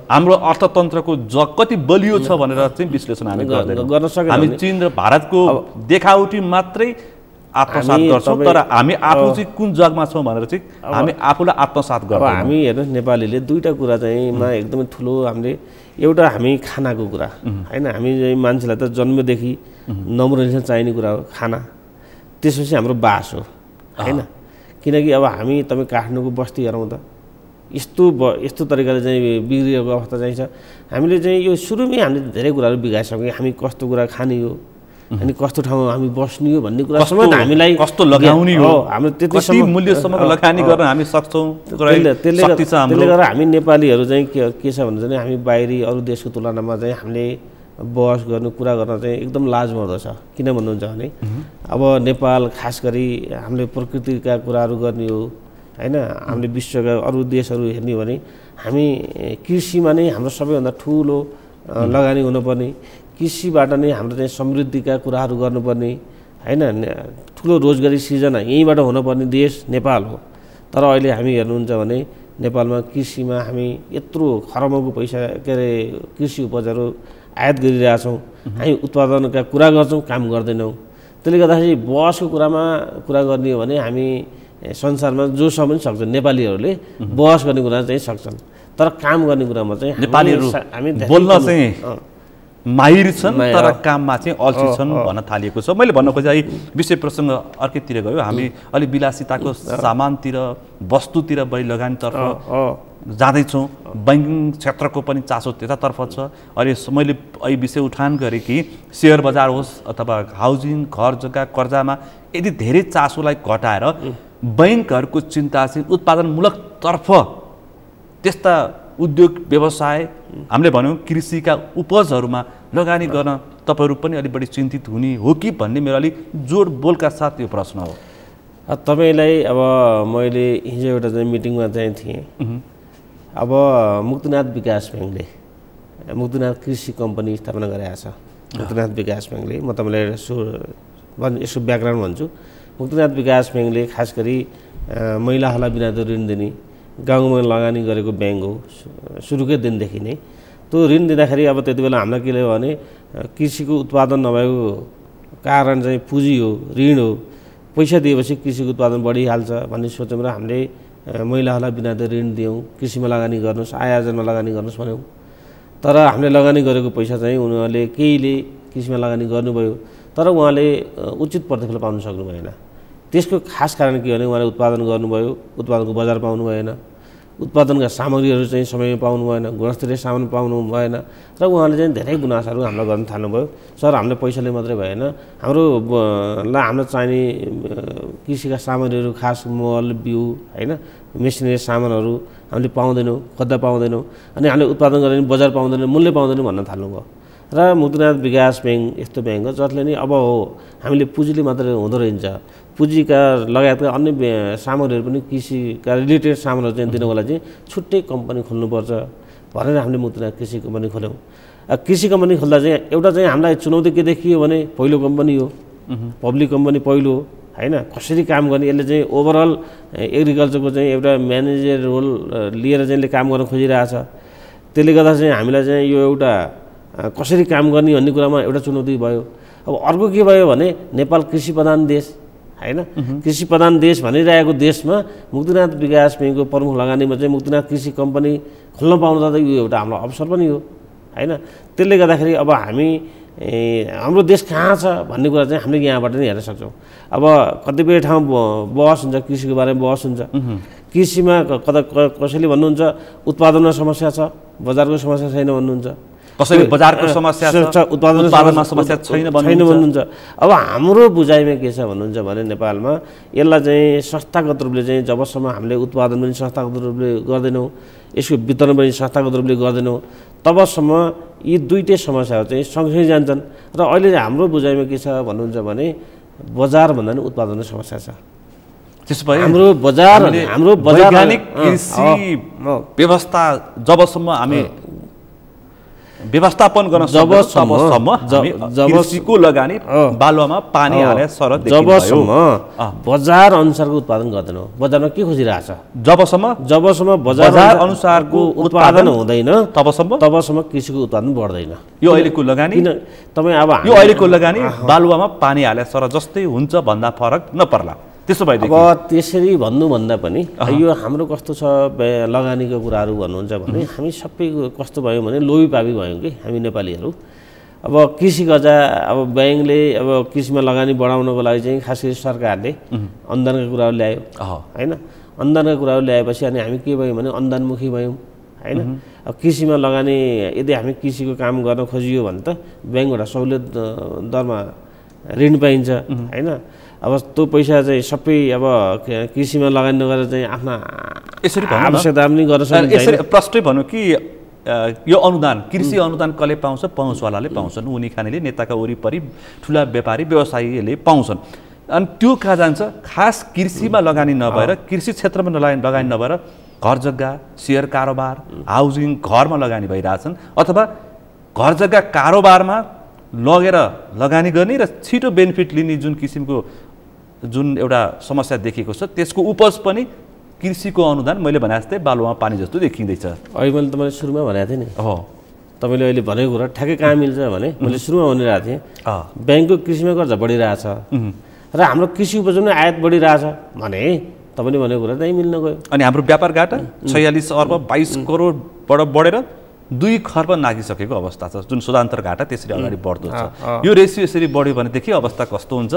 हाम्रो अर्थतन्त्रको जग कति बलियो छ भनेर चाहिँ विश्लेषण हामी गर्न सक्यौँ। हामी चीन र भारतको देखावटी मात्रै आत्मसात गर्छौँ, तर हामी आफू चाहिँ कुन जगमा छौँ भनेर चाहिँ हामी आफूलाई आत्मसात गर्छौँ। हामी हेर्नुहोस् नेपालीले दुईवटा कुरा चाहिँ एकदमै ठुलो हामीले एउटा हामी खानाको कुरा होइन, हामी मान्छेलाई त जन्मदेखि नम्रनिसन चाहिने कुरा हो खाना, त्यसपछि हाम्रो बास हो होइन। किनकि अब हामी तपाईँ काठमाडौँको बस्ती हेरौँ त यस्तो तरिकाले चाहिँ बिग्रिएको अवस्था चाहिँ छ। हामीले चाहिँ यो सुरुमै हामीले धेरै कुराहरू बिगाइसक्यौँ। हामी कस्तो कुरा खाने हो अनि कस्तो ठाउँमा हामी बस्ने हो भन्ने कुरा समेत हामीलाई कस्तो लगाउने हो, हाम्रो त्यति मूल्यसम्मको लगानी गर्न हामी सक्छौँ। त्यसले गर्दा हामी नेपालीहरू चाहिँ के छ भने चाहिँ हामी बाहिरी अरू देशको तुलनामा चाहिँ हामीले बहस गर्नु कुरा गर्न चाहिँ एकदम लाज मर्दो छ। किन भन्नुहुन्छ भने अब नेपाल खास गरी हामीले प्रकृतिका कुराहरू गर्ने हो होइन, हामीले विश्वका अरू देशहरू हेर्ने हो भने हामी कृषिमा नै हाम्रो सबैभन्दा ठुलो लगानी हुनुपर्ने, कृषिबाट नै हाम्रो चाहिँ समृद्धिका कुराहरू गर्नुपर्ने होइन, ठुलो रोजगारी सिर्जना यहीँबाट हुनुपर्ने देश नेपाल हो। तर अहिले हामी हेर्नुहुन्छ भने नेपालमा कृषिमा हामी यत्रो खरबौँको पैसा के अरे कृषि उपजहरू आयात गरिरहेछौँ, हामी उत्पादनका कुरा गर्छौँ, काम गर्दैनौँ। त्यसले गर्दाखेरि बहसको कुरामा कुरा गर्ने हो भने हामी संसारमा जोसँग पनि सक्छन्, नेपालीहरूले बहस गर्ने कुरा चाहिँ सक्छन्, तर काम गर्ने कुरामा चाहिँ नेपालीहरू हामी बोल्न चाहिँ माहिर छन् तर काममा चाहिँ अल्छी छन् भन्न थालिएको छ। मैले भन्न खोजेँ विषय प्रसङ्ग अर्कैतिर गयो, हामी अलि विलासिताको सामानतिर वस्तुतिर बढी लगानीतर्फ जाँदैछौँ, बैङ्किङ क्षेत्रको पनि चासो त्यतातर्फ छ। अहिले मैले अहिले विषय उठान गरेँ कि सेयर बजार होस् अथवा हाउसिङ घर जग्गा कर्जामा यदि धेरै चासोलाई घटाएर बैङ्कहरूको चिन्ता चाहिँ उत्पादनमूलकतर्फ त्यस्ता उद्योग व्यवसाय हामीले भन्यौँ कृषिका उपजहरूमा लगानी गर्न तपाईँहरू पनि अलिक बढी चिन्तित हुने हो कि भन्ने मेरो अलिक जोड बोलका साथ यो प्रश्न हो। तपाईँलाई अब मैले हिजो एउटा चाहिँ मिटिङमा चाहिँ थिएँ। अब मुक्तिनाथ विकास ब्याङ्कले मुक्तिनाथ कृषि कम्पनी स्थापना गरेको छ। मुक्तिनाथ विकास ब्याङ्कले म तपाईँलाई यसो ब्याकग्राउन्ड भन्छु। मुक्तिनाथ विकास ब्याङ्कले खास गरी महिलाहरूलाई बिना ऋण दिने गाउँमा लगानी गरेको ब्याङ्क हो। सुरुकै दिनदेखि नै त्यो ऋण दिँदाखेरि अब त्यति बेला हामीलाई के भयो भने कृषिको उत्पादन नभएको कारण चाहिँ पुँजी हो, ऋण हो, पैसा दिएपछि कृषिको उत्पादन बढिहाल्छ भन्ने सोचेर हामीले महिलाहरूलाई बिना ऋण दियौँ, कृषिमा लगानी गर्नुहोस्, आय आर्जनमा लगानी गर्नुहोस् भन्यौँ। तर हामीले लगानी गरेको पैसा चाहिँ उनीहरूले केहीले कृषिमा लगानी गर्नुभयो, तर उहाँले उचित प्रतिफल पाउन सक्नु भएन। त्यसको खास कारण के भने उहाँले उत्पादन गर्नुभयो, उत्पादनको बजार पाउनु भएन, उत्पादनका सामग्रीहरू चाहिँ समयमा पाउनु भएन, गुणस्तरीय सामान पाउनु भएन र उहाँले चाहिँ धेरै गुनासाहरू हामीलाई गर्न थाल्नुभयो। सर हामीले पैसाले मात्रै भएन, हामीलाई चाहिने कृषिका सामग्रीहरू खास मल बिउ होइन मेसिनरी सामानहरू हामीले पाउँदैनौँ, खोज्दा पाउँदैनौँ, अनि हामीले उत्पादन गरेर बजार पाउँदैनौँ, मूल्य पाउँदैनौँ भन्न थाल्नुभयो। र मुक्तिनाथ विकास ब्याङ्क यस्तो ब्याङ्क हो जसले नि अब हो हामीले पुँजीले मात्रै हुँदो रहेछ, पुँजीका लगायतका अन्य सामग्रीहरू पनि कृषिका रिलेटेड सामानहरू चाहिँ दिनको लागि चाहिँ छुट्टै कम्पनी खोल्नुपर्छ भनेर हामीले मुक्तिनाथ कृषि कम्पनी खोल्यौँ। कृषि कम्पनी खोल्दा चाहिँ एउटा चाहिँ हामीलाई चुनौती के देखियो भने पहिलो कम्पनी हो, पब्लिक कम्पनी पहिलो हो होइन, कसरी काम गर्ने, यसले चाहिँ ओभरअल एग्रिकल्चरको चाहिँ एउटा म्यानेजर रोल लिएर चाहिँ काम गर्न खोजिरहेछ। त्यसले गर्दा चाहिँ हामीलाई चाहिँ यो एउटा कसरी काम गर्ने भन्ने कुरामा एउटा चुनौती भयो। अब अर्को के भयो भने नेपाल कृषि प्रधान देश होइन, कृषि प्रधान देश भनिरहेको देशमा मुक्तिनाथ विकास ब्याङ्कको प्रमुख लगानीमा चाहिँ मुक्तिनाथ कृषि कम्पनी खोल्न पाउनु त यो एउटा हाम्रो अवसर पनि हो होइन। त्यसले गर्दाखेरि अब हामी हाम्रो देश कहाँ छ भन्ने कुरा चाहिँ हामीले यहाँबाट नै हेर्न सक्छौँ। अब कतिपय ठाउँ बहस हुन्छ, कृषिको बारेमा बहस हुन्छ, कृषिमा कसैले भन्नुहुन्छ उत्पादनमा समस्या छ, बजारको समस्या छैन भन्नुहुन्छ, कसैले बजारको समस्या छ, उत्पादनमा समस्या छैन भन्नुहुन्छ। अब हाम्रो बुझाइमा के छ भन्नुहुन्छ भने नेपालमा यसलाई चाहिँ संस्थागत रूपले चाहिँ जबसम्म हामीले उत्पादन पनि संस्थागत रूपले गर्दैनौँ, यसको वितरण पनि संस्थागत रूपले गर्दैनौँ, तबसम्म यी दुईटै समस्याहरू चाहिँ सँगसँगै जान्छन्। र अहिले हाम्रो बुझाइमा के छ भन्नुहुन्छ भने बजारभन्दा पनि उत्पादनको समस्या छ। त्यसो भए हाम्रो बजार वैज्ञानिक कृषि व्यवस्था जबसम्म हामी व्यवस्थापन गर्न जबसम्म कृषिको लगानी बालुवामा पानी हाले सर जबसम्म बजार अनुसारको उत्पादन गर्दैनौ, बजारमा के खोजिरहेछ, जबसम्म बजार अनुसारको उत्पादन हुँदैन तबसम्म कृषिको उत्पादन बढ्दैन। यो अहिलेको लगानी यो अहिलेको लगानी बालुवामा पानी हाले सर जस्तै हुन्छ भन्दा फरक नपर्ला। त्यसो भए अब त्यसरी भन्नुभन्दा पनि यो हाम्रो कस्तो छ लगानीको कुराहरू भन्नुहुन्छ भने हामी सबै कस्तो भयो भने लोभीपापी भयौँ कि हामी नेपालीहरू। अब कृषि गजा अब ब्याङ्कले अब कृषिमा लगानी बढाउनको लागि चाहिँ खास गरी सरकारले अनुदानका कुराहरू ल्यायो होइन। अनुदानका कुराहरू ल्याएपछि अनि हामी के भयौँ भने अनुदानमुखी भयौँ होइन। अब कृषिमा लगानी यदि हामी कृषिको काम गर्न खोजियो भने त ब्याङ्कबाट सहुलियत दरमा ऋण पाइन्छ होइन। अब त्यो पैसा चाहिँ सबै अब कृषिमा लगानी नगरेर चाहिँ आफ्ना यसरी आवश्यकता पनि गर्न सकिन्छ। प्रष्टै भनौँ कि यो अनुदान कृषि अनुदान कसले पाउँछ, पहुँचवालाले पाउँछन्, उनी खानेले नेताका वरिपरि ठुला व्यापारी व्यवसायीले पाउँछन्। अनि त्यो कहाँ जान्छ, खास कृषिमा लगानी नभएर कृषि क्षेत्रमा लगानी नभएर घर जग्गा, सेयर कारोबार, हाउसिङ, घरमा लगानी भइरहेछन् अथवा घर जग्गा कारोबारमा लगेर लगानी गर्ने र छिटो बेनिफिट लिने जुन किसिमको जुन एउटा समस्या देखिएको छ त्यसको उपज पनि कृषिको अनुदान मैले भने जस्तै बालुवामा पानी जस्तो देखिँदैछ। अहिले मैले तपाईँले सुरुमा भनेको थिएँ नि, तपाईँले अहिले भनेको कुरा ठ्याक्कै कहाँ मिल्छ भने मैले सुरुमा भनिरहेको थिएँ ब्याङ्कको कृषिमा कर्जा बढिरहेछ र हाम्रो कृषि उपज पनि आयात बढिरहेछ भने तपाईँले भनेको कुरा त्यहीँ मिल्न गयो। अनि हाम्रो व्यापार घाटा 46 अर्ब 22 करोडबाट बढेर 2 खर्ब नागिसकेको अवस्था छ, जुन सुधान्तर घाटा त्यसरी अगाडि बढ्दो छ। यो रेसियो यसरी बढ्यो भनेदेखि अवस्था कस्तो हुन्छ,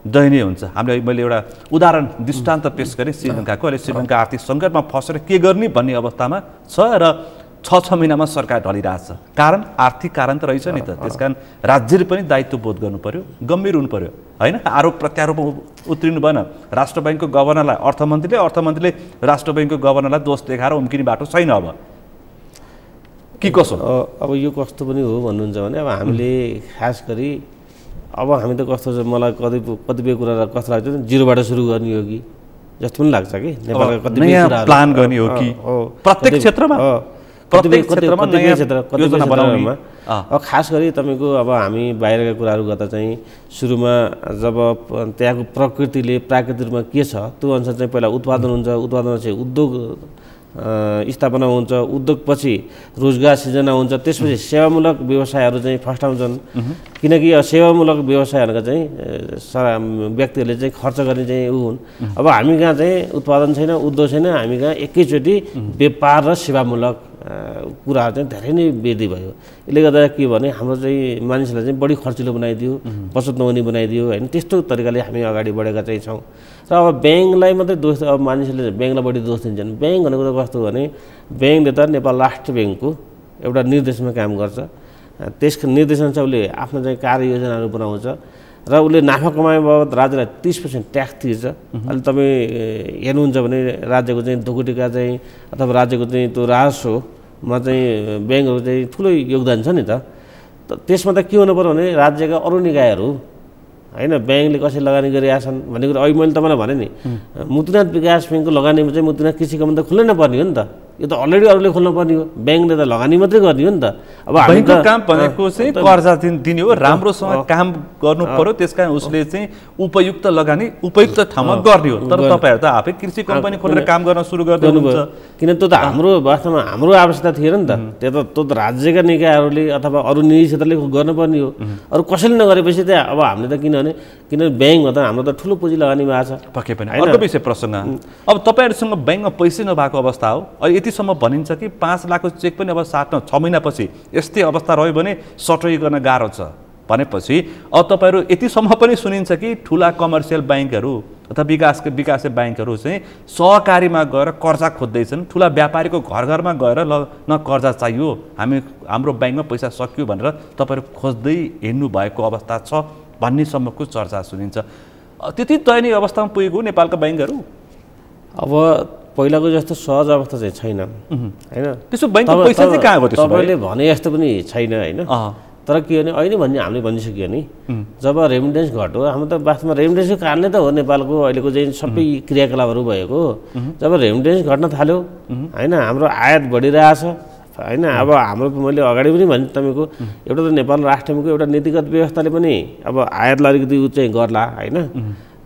दयनीय हुन्छ। हामीले मैले एउटा उदाहरण दृष्टान्त पेश गरेँ श्रीलङ्काको। अहिले श्रीलङ्का आर्थिक सङ्कटमा फसेर के गर्ने भन्ने अवस्थामा छ र 6 महिनामा सरकार ढलिरहेछ। कारण आर्थिक कारण त रहेछ नि त। त्यसकारण राज्यले पनि दायित्व बोध गर्नु पर्यो, गम्भीर हुनु पर्यो होइन। आरोप प्रत्यारोपमा उत्रिनु भएन। राष्ट्र ब्याङ्कको गभर्नरलाई अर्थमन्त्रीले राष्ट्र ब्याङ्कको गभर्नरलाई दोष देखाएर उम्किने बाटो छैन। अब के कसो अब यो कस्तो पनि हो भन्नुहुन्छ भने अब हामीले खास गरी अब हामी त कस्तो छ मलाई कतिपय कुरा कस्तो लाग्छ जिरोबाट सुरु गर्ने हो कि जस्तो पनि लाग्छ कि नेपालका कतिपय कुरा प्लान गर्ने हो कि प्रत्येक क्षेत्रमा योजना बनाउनमा। अब खास गरी तपाईँको अब हामी बाहिरका कुराहरू गर्दा चाहिँ सुरुमा जब त्यहाँको प्राकृतिक रूपमा के छ त्यो अनुसार चाहिँ पहिला उत्पादन हुन्छ, उत्पादन चाहिँ उद्योग स्थापना हुन्छ, उद्योगपछि रोजगार सिर्जना हुन्छ, त्यसपछि सेवामूलक व्यवसायहरू चाहिँ फस्टाउँछन्। किनकि सेवामूलक व्यवसायहरूका चाहिँ व्यक्तिहरूले चाहिँ खर्च गर्ने चाहिँ ऊ हुन्। अब हामी कहाँ चाहिँ उत्पादन छैन, उद्योग छैन, हामी कहाँ एकैचोटि व्यापार र सेवामूलक कुराहरू चाहिँ धेरै नै वृद्धि भयो। यसले गर्दा के भने हाम्रो चाहिँ मानिसलाई चाहिँ बढी खर्चिलो बनाइदियो, बचत नहुने बनाइदियो होइन। त्यस्तो तरिकाले हामी अगाडि बढेका चाहिँ छौँ। र अब ब्याङ्कलाई मात्रै दोष, अब मानिसहरूले ब्याङ्कलाई बढी दोष दिन्छन्। ब्याङ्क भनेको त कस्तो भने ब्याङ्कले त नेपाल राष्ट्र ब्याङ्कको एउटा निर्देशनमा काम गर्छ। त्यसको निर्देशन चाहिँ उसले आफ्नो चाहिँ कार्ययोजनाहरू बनाउँछ र उसले नाफा कमाए बाबत राज्यलाई 30% ट्याक्स तिर्छ। अहिले तपाईँ हेर्नुहुन्छ भने राज्यको चाहिँ ढुकुटीका चाहिँ अथवा राज्यको चाहिँ त्यो राजस्वमा चाहिँ ब्याङ्कहरू चाहिँ ठुलो योगदान छ नि त। त्यसमा त के हुनु पर्यो भने राज्यका अरू निकायहरू होइन ब्याङ्कले कसरी लगानी गरिरहेका छन् भन्ने कुरा अहिले मैले तपाईँलाई भने नि मुक्तिनाथ विकास ब्याङ्कको लगानीमा चाहिँ मुक्तिनाथ कृषि कमान त खुल्नै नपर्ने हो नि त। यो त अलरेडी अरूले खोल्नु पर्ने हो, ब्याङ्कले त लगानी मात्रै गर्ने हो नि त। अब ब्याङ्कको काम भनेको चाहिँ कर्जा दिने हो, राम्रोसँग काम गर्नु पर्यो। त्यसकारण उसले चाहिँ उपयुक्त लगानी उपयुक्त ठाउँमा गर्ने हो। तर तपाईँहरू त आफै कृषि कम्पनी खोलेर काम गर्न सुरु गर्नुहुन्छ। किन त्यो त हाम्रो वास्तवमा हाम्रो आवश्यकता थिएन नि त। त्यो त राज्यका निकायहरूले अथवा अरू निजी क्षेत्रले गर्नुपर्ने हो। अरू कसैले नगरेपछि त्यहाँ अब हामीले त किनभने ब्याङ्कमा त हाम्रो त ठुलो पुँजी लगानीमा आएको छ। पक्कै पनि अर्को विषय प्रसङ्ग। अब तपाईँहरूसँग ब्याङ्कमा पैसै नभएको अवस्था हो। अहिले यतिसम्म भनिन्छ कि 5 लाखको चेक पनि अब साट्न 6 महिनापछि यस्तै अवस्था रह्यो भने सटोई गर्न गाह्रो छ भनेपछि अब तपाईँहरू यतिसम्म पनि सुनिन्छ कि ठुला कमर्सियल ब्याङ्कहरू अथवा विकासे ब्याङ्कहरू चाहिँ सहकारीमा गएर कर्जा खोज्दैछन्। ठुला व्यापारीको घरमा गएर न कर्जा चाहियो, हाम्रो ब्याङ्कमा पैसा सकियो भनेर तपाईँहरू खोज्दै हिँड्नु भएको अवस्था छ भन्नेसम्मको चर्चा सुनिन्छ। त्यति दयनीय अवस्थामा पुगेको नेपालका ब्याङ्कहरू। अब पहिलाको जस्तो सहज अवस्था चाहिँ छैन हैन। त्यसो बैंकको पैसा चाहिँ कहाँ गयो त्यसो भए? तपाईँले भने जस्तो पनि छैन हैन। तर के भने अहिले भन्ने हामीले भनिसक्यो नि, जब रेमिटेन्स घट्यो, हाम्रो त वास्तवमा रेमिटेन्सको कारणले त हो नेपालको अहिलेको चाहिँ सबै क्रियाकलापहरू भएको। जब रेमिटेन्स घट्न थाल्यो हैन, हाम्रो आयात बढिरहेछ हैन। अब हाम्रो मैले अगाडि पनि भने तपाईँको एउटा त नेपाल राष्ट्रको एउटा नीतिगत व्यवस्थाले पनि अब आयातलाई अलिकति चाहिँ गर्ला हैन।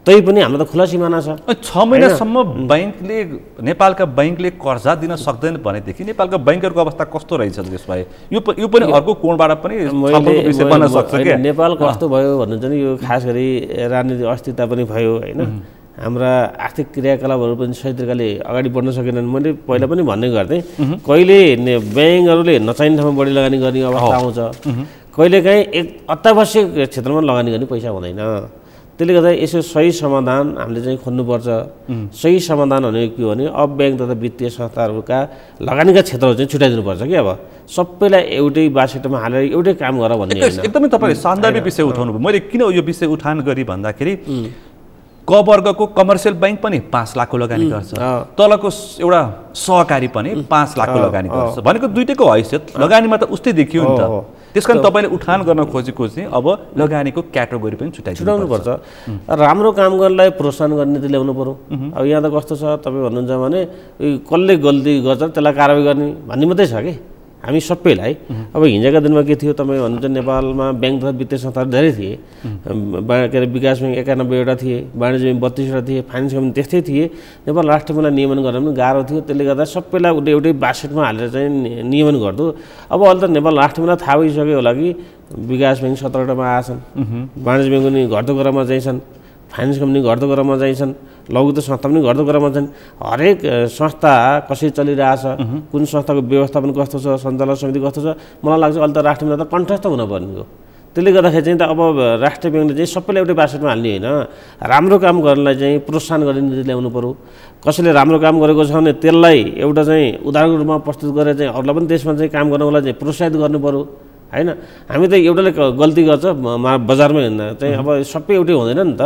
तै पनि हाम्रो त खुला सिमाना छ। 6 महिनासम्म बैंकले नेपालका बैंकले कर्जा दिन सक्दैन भनेदेखि नेपालका बैंकहरूको अवस्था कस्तो रहेछ त्यस भए? यो पनि अर्को कोणबाट पनि छलफलको विषय बन्न सक्छ के? नेपाल कस्तो भयो भन्नुहुन्छ नि, यो खास गरी राजनीतिक अस्थिरता पनि भयो हैन। हाम्रा आर्थिक क्रियाकलापहरू पनि सही तरिकाले अगाडि बढ्न सकेनन्। मैले पहिला पनि भन्ने गर्थेँ, कहिले ब्याङ्कहरूले नचाहिने ठाउँमा बढी लगानी गर्ने अवस्था आउँछ, कहिलेकाहीँ एक अत्यावश्यक क्षेत्रमा लगानी गर्ने पैसा हुँदैन। त्यसले गर्दा यसो सही समाधान हामीले चाहिँ खोज्नुपर्छ। सही समाधान भनेको के हो भने अब ब्याङ्क तथा वित्तीय संस्थाहरूका लगानीका क्षेत्रहरू चाहिँ छुट्याइदिनुपर्छ कि अब सबैलाई एउटै बास्केटमा हालेर एउटै काम गर भन्ने होइन। एकदमै तपाईँले सान्दर्भिक विषय उठाउनु भयो। मैले किन यो विषय उठान गरी भन्दाखेरि क वर्गको कमर्सियल बैंक पनि 5 लाखको लगानी गर्छ, तलको एउटा सहकारी पनि 5 लाखको लगानी गर्छ भनेको दुईटैको हैसियत लगानीमा त उस्तै देखियो नि त। त्यसकारण तपाईँले उठान गर्न खोजेको चाहिँ अब लगानीको क्याटेगोरी पनि छुट्याउनु पर्छ। राम्रो काम गर्नलाई प्रोत्साहन गर्ने नीति ल्याउनु पर्यो। अब यहाँ त कस्तो छ, तपाईँ भन्नुहुन्छ भने कसले गल्ती गर्छ त्यसलाई कारवाही गर्ने भन्ने मात्रै छ कि हामी सबैलाई। अब हिजोका दिनमा के थियो, तपाईँ भन्नुहुन्छ नेपालमा ब्याङ्क तथा वित्तीय संस्थाहरू धेरै थिए। के अरे विकास ब्याङ्क 91वटा थिए, वाणिज्य ब्याङ्क 32वटा थिए, फाइनेन्स कम्पनी त्यस्तै थिए। नेपाल राष्ट्र ब्याङ्कलाई नियमन गर्न पनि गाह्रो थियो। त्यसले गर्दा सबैलाई एउटै बास्केटमा हालेर चाहिँ नियमन गर्दो। अब अहिले त नेपाल राष्ट्र ब्याङ्कलाई थाहा भइसक्यो होला कि विकास ब्याङ्क 17वटामा आएछन्, वाणिज्य ब्याङ्क पनि घट्दो क्रममा जान्छन्, फाइनेन्स कम्पनी घट्दो क्रममा जान्छन्, लघु संस्था पनि घट्दो क्रममा छन्। हरेक संस्था कसरी चलिरहेछ, कुन संस्थाको व्यवस्थापन कस्तो छ, सञ्चालन समिति कस्तो छ, मलाई लाग्छ अहिले त राष्ट्रले त कन्ठस्थ हुनुपर्ने हो। त्यसले गर्दाखेरि चाहिँ त अब राष्ट्रिय ब्याङ्कले चाहिँ सबैलाई एउटै बास्केटमा हाल्ने होइन, राम्रो काम गर्नलाई चाहिँ प्रोत्साहन गर्ने नीति ल्याउनु पर्यो। कसैले राम्रो काम गरेको छ भने त्यसलाई एउटा चाहिँ उदाहरणको रूपमा प्रस्तुत गरेर चाहिँ अरूलाई पनि त्यसमा चाहिँ काम गर्नको लागि चाहिँ प्रोत्साहित गर्नु पर्यो हैन। हामी त एउटाले गल्ती गर्छ बजारमा हिँड्दा चाहिँ अब सबै एउटै हुँदैन नि त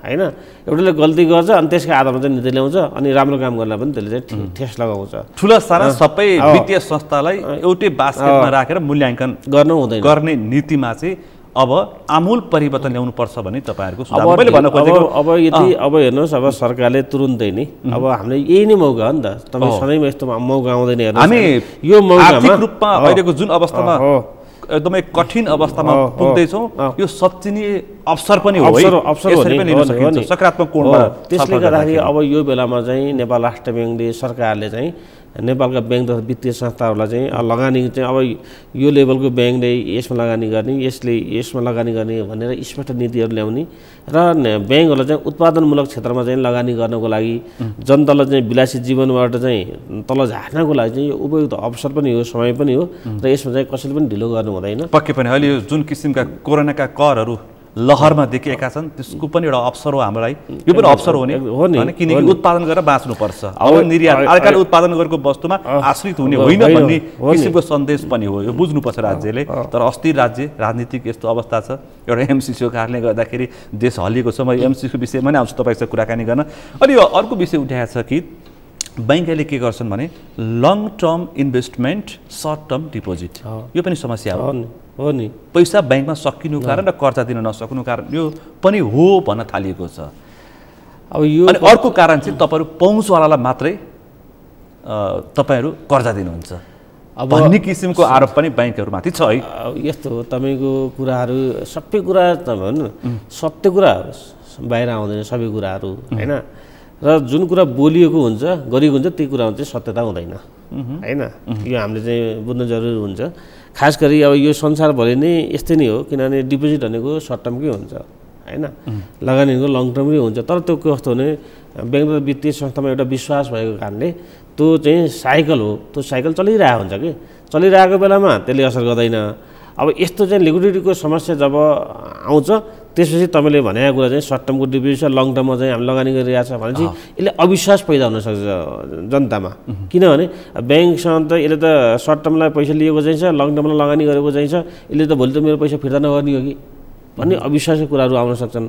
हैन। एउटाले गल्ती गर्छ अनि त्यसको आधारमा चाहिँ नीति ल्याउँछ अनि राम्रो काम गर्न पनि त्यसले चाहिँ ठेस लगाउँछ। ठुला सारा सबै वित्तीय संस्थालाई एउटै बास्केटमा राखेर मूल्याङ्कन गर्नु हुँदैन। गर्ने नीतिमा चाहिँ अब आमूल परिवर्तन ल्याउनु पर्छ भने तपाईहरुको सुझाव मैले भन्न खोजेको। अब यति अब हेर्नुस्, अब सरकारले तुरुन्तै नि अब हामीले यही नै मौका हो नि त। तपाई सधैँ यस्तो मौका आउँदैन हेर्नुस्। हामी यो मौकामा आर्थिक रूपमा अहिलेको जुन अवस्थामा एकदमै कठिन अवस्थामा पुग्दैछौँ, यो सच्चिने अवसर पनि हो, यसरी पनि लिन सकिन्छ सकारात्मक कोणबाट। त्यसले गर्दाखेरि अब यो बेलामा चाहिँ नेपाल राष्ट्र ब्याङ्कले सरकारले चाहिँ नेपालका ब्याङ्क तथा वित्तीय संस्थाहरूलाई चाहिँ लगानी चाहिँ अब यो लेभलको ब्याङ्कले यसमा लगानी गर्ने, यसले यसमा लगानी गर्ने भनेर स्पष्ट नीतिहरू ल्याउने र ब्याङ्कहरूलाई चाहिँ उत्पादनमूलक क्षेत्रमा चाहिँ लगानी गर्नको लागि जनतालाई चाहिँ विलासी जीवनबाट चाहिँ तल झार्नको लागि चाहिँ यो उपयुक्त अवसर पनि हो, समय पनि हो र यसमा चाहिँ कसैले पनि ढिलो गर्नु हुँदैन। पक्कै पनि अहिले यो जुन किसिमका कोरोनाका करहरू लहरमा देखिएका छन् त्यसको पनि एउटा अवसर हो हाम्रो लागि। यो पनि अवसर हो नि, किनकि उत्पादन गरेर बाँच्नुपर्छ। अब निर्यात अर्काले उत्पादन गरेको वस्तुमा आश्रित हुने होइन भन्ने किसिमको सन्देश पनि हो, यो बुझ्नुपर्छ राज्यले। तर अस्थिर राज्य राजनीतिक यस्तो अवस्था छ, एउटा एमसिसीको कारणले गर्दाखेरि देश हल्लिएको छ। म एमसिसीको विषयमा नै आउँछु तपाईँसँग कुराकानी गर्न। अनि यो अर्को विषय उठाएको छ कि ब्याङ्कले के गर्छन् भने long term investment short term deposit, यो पनि समस्या हो नि। पैसा ब्याङ्कमा सकिनु कारण र कर्जा दिन नसक्नु कारण यो पनि हो भन्न थालिएको छ। अब यो अनि अर्को कारण चाहिँ तपाईँहरू पहुँचवालालाई मात्रै तपाईँहरू कर्जा दिनुहुन्छ अब भन्ने किसिमको आरोप पनि ब्याङ्कहरूमाथि छ है। यस्तो हो, तपाईँको कुराहरू सबै कुरा भन्नु सत्य कुरा बाहिर आउँदैन सबै कुराहरू होइन। र जुन कुरा बोलिएको हुन्छ गरिएको हुन्छ त्यो कुरामा चाहिँ सत्यता हुँदैन होइन। यो हामीले चाहिँ बुझ्नु जरुरी हुन्छ। खास गरी अब यो संसारभरि नै यस्तै नै हो, किनभने डिपोजिट भनेको सर्ट टर्मकै हुन्छ होइन, लगानी भनेको लङ टर्मकै हुन्छ। तर त्यो कस्तो भने ब्याङ्क वित्तीय संस्थामा एउटा विश्वास भएको कारणले त्यो चाहिँ साइकल हो, त्यो साइकल चलिरहेको हुन्छ कि चलिरहेको बेलामा त्यसले असर गर्दैन। अब यस्तो चाहिँ लिक्विडिटीको समस्या जब आउँछ त्यसपछि तपाईँले भनेको कुरा चाहिँ सर्ट टर्मको डिपोजिट लङ टर्ममा चाहिँ हामी लगानी गरिरहेको छ भने चाहिँ यसले अविश्वास पैदा हुनसक्छ जनतामा। किनभने ब्याङ्कसँग त यसले त सर्ट टर्मलाई पैसा लिएको चाहिन्छ, लङ टर्मलाई लगानी गरेको चाहिन्छ, यसले त भोलि त मेरो पैसा फिर्ता नगर्ने हो कि भन्ने अविश्वासको कुराहरू आउन सक्छन्।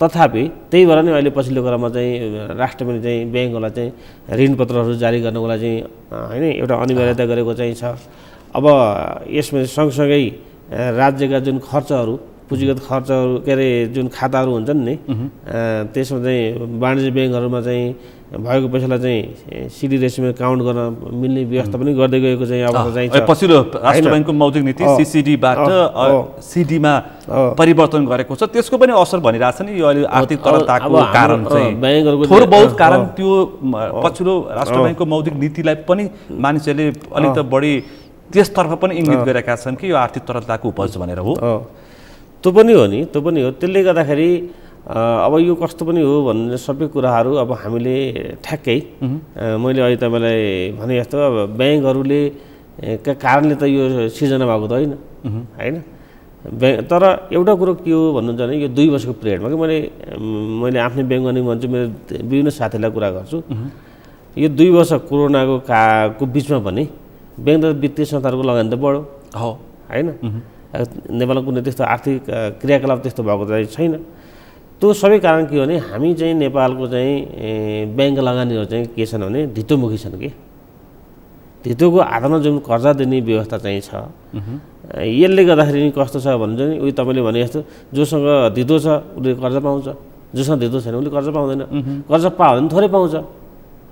तथापि त्यही भएर नै अहिले पछिल्लो क्रममा चाहिँ राष्ट्रले चाहिँ ब्याङ्कहरूलाई चाहिँ ऋणपत्रहरू जारी गर्नको लागि चाहिँ होइन एउटा अनिवार्यता गरेको चाहिँ छ। अब यसमा सँगसँगै राज्यका जुन खर्चहरू पुँजीगत खर्चहरू के अरे जुन खाताहरू हुन्छन् नि त्यसमा चाहिँ वाणिज्य ब्याङ्कहरूमा चाहिँ भएको पैसालाई चाहिँ सिडी रेसियोमा काउन्ट गर्न मिल्ने व्यवस्था पनि गर्दै गएको चाहिँ अवस्था चाहिँ छ। पछिल्लो राष्ट्र ब्याङ्कको मौद्रिक नीति सिसिडीबाट सिडीमा परिवर्तन गरेको छ, त्यसको पनि असर भनिरहेछ नि यो अहिले आर्थिक तरलताको कारण चाहिँ ब्याङ्कहरूको थोर बहुत कारण त्यो पछिल्लो राष्ट्र ब्याङ्कको मौद्रिक नीतिलाई पनि मानिसहरूले अलिक त बढी त्यसतर्फ पनि इङ्गित गरेका छन् कि यो आर्थिक तरलताको उपज भनेर हो। त्यो पनि हो नि, त्यो पनि हो। त्यसले गर्दाखेरि अब यो कस्तो पनि हो भन्ने सबै कुराहरू अब हामीले ठ्याक्कै मैले अहिले तपाईँलाई भने जस्तो अब ब्याङ्कहरूले का कारणले त यो सिर्जना भएको त होइन होइन। तर एउटा कुरो के हो भन्नुहुन्छ भने यो 2 वर्षको पिरियडमा कि मैले आफ्नै ब्याङ्क गर्ने भन्छु, मेरो विभिन्न साथीलाई कुरा गर्छु, यो 2 वर्ष कोरोनाको बिचमा पनि ब्याङ्क तथा वित्तीय संस्थाहरूको लगानी त बढ्यो हो होइन। नेपालमा कुनै त्यस्तो आर्थिक क्रियाकलाप त्यस्तो भएको चाहिँ छैन। त्यो सबै कारण के हो भने हामी चाहिँ नेपालको चाहिँ ब्याङ्क लगानीहरू चाहिँ के छन् भने धितोमुखी छन् कि धितोको आधारमा जुन कर्जा दिने व्यवस्था चाहिँ छ यसले गर्दाखेरि कस्तो छ भन्नुहुन्छ नि उही तपाईँले भने जस्तो जोसँग धितो छ उसले कर्जा पाउँछ, जोसँग धितो छैन उसले कर्जा पाउँदैन। कर्जा पायो भने थोरै पाउँछ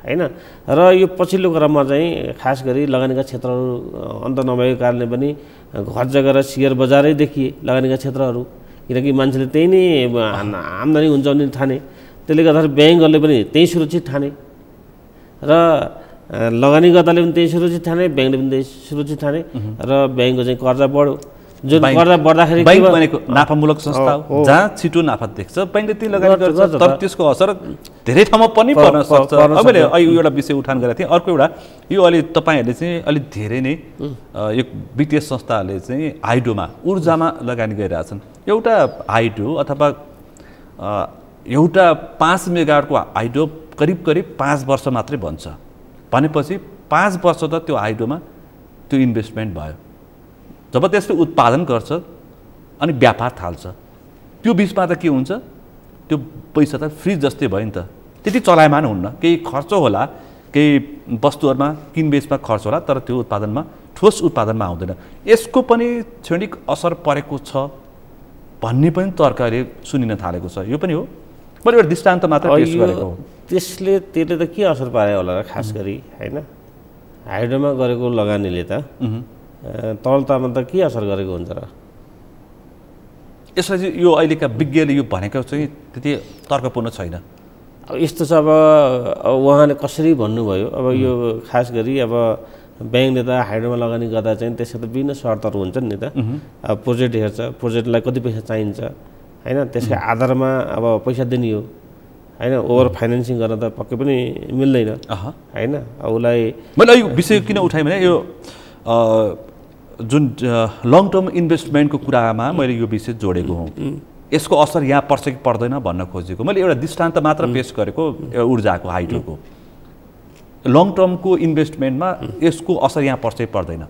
होइन। र यो पछिल्लो क्रममा चाहिँ खास गरी लगानीका क्षेत्रहरू अन्त नभएको कारणले पनि घर जग्गा र सेयर बजारै देखिए लगानीका क्षेत्रहरू, किनकि मान्छेले त्यही नै आम्दानी हुन्छ भने ठाने, त्यसले गर्दाखेरि ब्याङ्कहरूले पनि त्यही सुरक्षित ठाने र लगानीकर्ताले पनि त्यही सुरक्षित ठाने, ब्याङ्कले पनि त्यही सुरक्षित ठाने र ब्याङ्कको चाहिँ कर्जा बढ्यो। जुन कर्जा बढ्दाखेरि ब्याङ्क भनेको नाफामूलक संस्था हो जहाँ छिटो नाफा देख्छ, ब्याङ्कले त्यही लगानी गर्छ, तर त्यसको असर धेरै ठाउँमा पनि पर्न सक्छ। अब मैले एउटा विषय उठान गरेको थिएँ। अर्को एउटा यो अहिले तपाईँहरूले चाहिँ अलिक धेरै नै यो वित्तीय संस्थाहरूले चाहिँ हाइड्रोमा ऊर्जामा लगानी गरिरहेछन्। एउटा हाइड्रो अथवा एउटा 5 मेगावाटको हाइड्रो करिब 5 वर्ष मात्रै बन्छ भनेपछि 5 वर्ष त त्यो हाइड्रोमा त्यो इन्भेस्टमेन्ट भयो। जब त्यसले उत्पादन गर्छ अनि व्यापार थाल्छ त्यो बिचमा त के हुन्छ, त्यो पैसा त फ्रिज जस्तै भयो नि त, त्यति चलायमान हुन्न, केही खर्च होला, केही वस्तुहरूमा किनबेचमा खर्च होला, तर त्यो उत्पादनमा ठोस उत्पादनमा आउँदैन। यसको पनि क्षणिक असर परेको छ भन्ने पनि तर्कले सुनिन थालेको छ। यो पनि हो, मैले एउटा दृष्टान्त मात्र पेश गरेको हो। त्यसले त के असर पार्यो होला र खास गरी होइन हाइड्रोमा गरेको लगानीले त तरलतामा त के असर गरेको हुन्छ र? यसलाई चाहिँ यो अहिलेका विज्ञले यो भनेको चाहिँ त्यति तर्कपूर्ण छैन। अब यस्तो छ, अब उहाँले कसरी भन्नुभयो, अब यो खास गरी अब ब्याङ्कले त हाइड्रोमा लगानी गर्दा चाहिँ त्यसको त विभिन्न शर्तहरू हुन्छन् नि त। अब प्रोजेक्ट हेर्छ, प्रोजेक्टलाई कति पैसा चाहिन्छ होइन, त्यसकै आधारमा अब पैसा दिने हो होइन। ओभर फाइनेन्सिङ गर्न त पक्कै पनि मिल्दैन होइन। उसलाई मैले यो विषय किन उठाएँ भने यो जुन लङ टर्म इन्भेस्टमेन्टको कुरामा मैले यो विषय जोडेको हुँ। यसको असर यहाँ पर्छ कि पर्दैन भन्न खोजेको। मैले एउटा दृष्टान्त मात्र पेश गरेको ऊर्जाको हाइड्रोको। लङ टर्मको इन्भेस्टमेन्टमा यसको असर यहाँ पर्छ कि पर्दैन,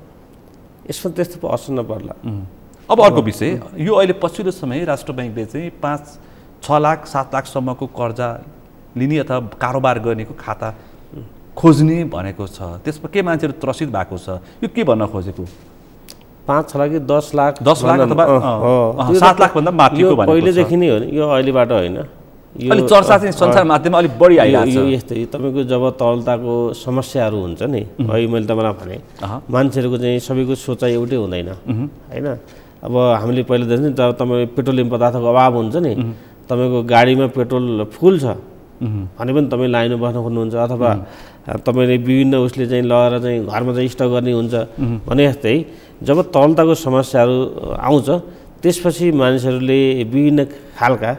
यसमा त्यस्तो असर नपर्ला। अब अर्को विषय, यो अहिले पछिल्लो समय राष्ट्र ब्याङ्कले चाहिँ 5-6 लाख 7 लाखसम्मको कर्जा लिने अथवा कारोबार गर्नेको खाता खोज्ने भनेको छ। त्यसमा के मान्छेहरू त्रसित भएको छ, यो के भन्न खोजेको? 5 लाख कि 10 लाख अथवा 7 लाख भन्दा माथिको भनेको पहिलेदेखि नै हो नि, यो अहिलेबाट होइन। अलि चर्चा चाहिँ सञ्चार माध्यममा अलिक बढी आइरहेको छ। यो यस्तै तपाईँको जब तरलताको समस्याहरू हुन्छ नि, अहिले मैले तपाईँलाई भने मान्छेहरूको चाहिँ सबैको सोचाइ एउटै हुँदैन होइन। अब हामीले पहिला देख्छ नि, जब तपाईँ पेट्रोलियम पदार्थको अभाव हुन्छ नि, तपाईँको गाडीमा पेट्रोल फुल छ भने पनि तपाईँ लाइनमा बस्न खोज्नुहुन्छ, अथवा तपाईँले विभिन्न उसले चाहिँ लगेर चाहिँ घरमा चाहिँ स्टक गर्ने हुन्छ भने जस्तै जब तरलताको समस्याहरू आउँछ त्यसपछि मानिसहरूले विभिन्न खालका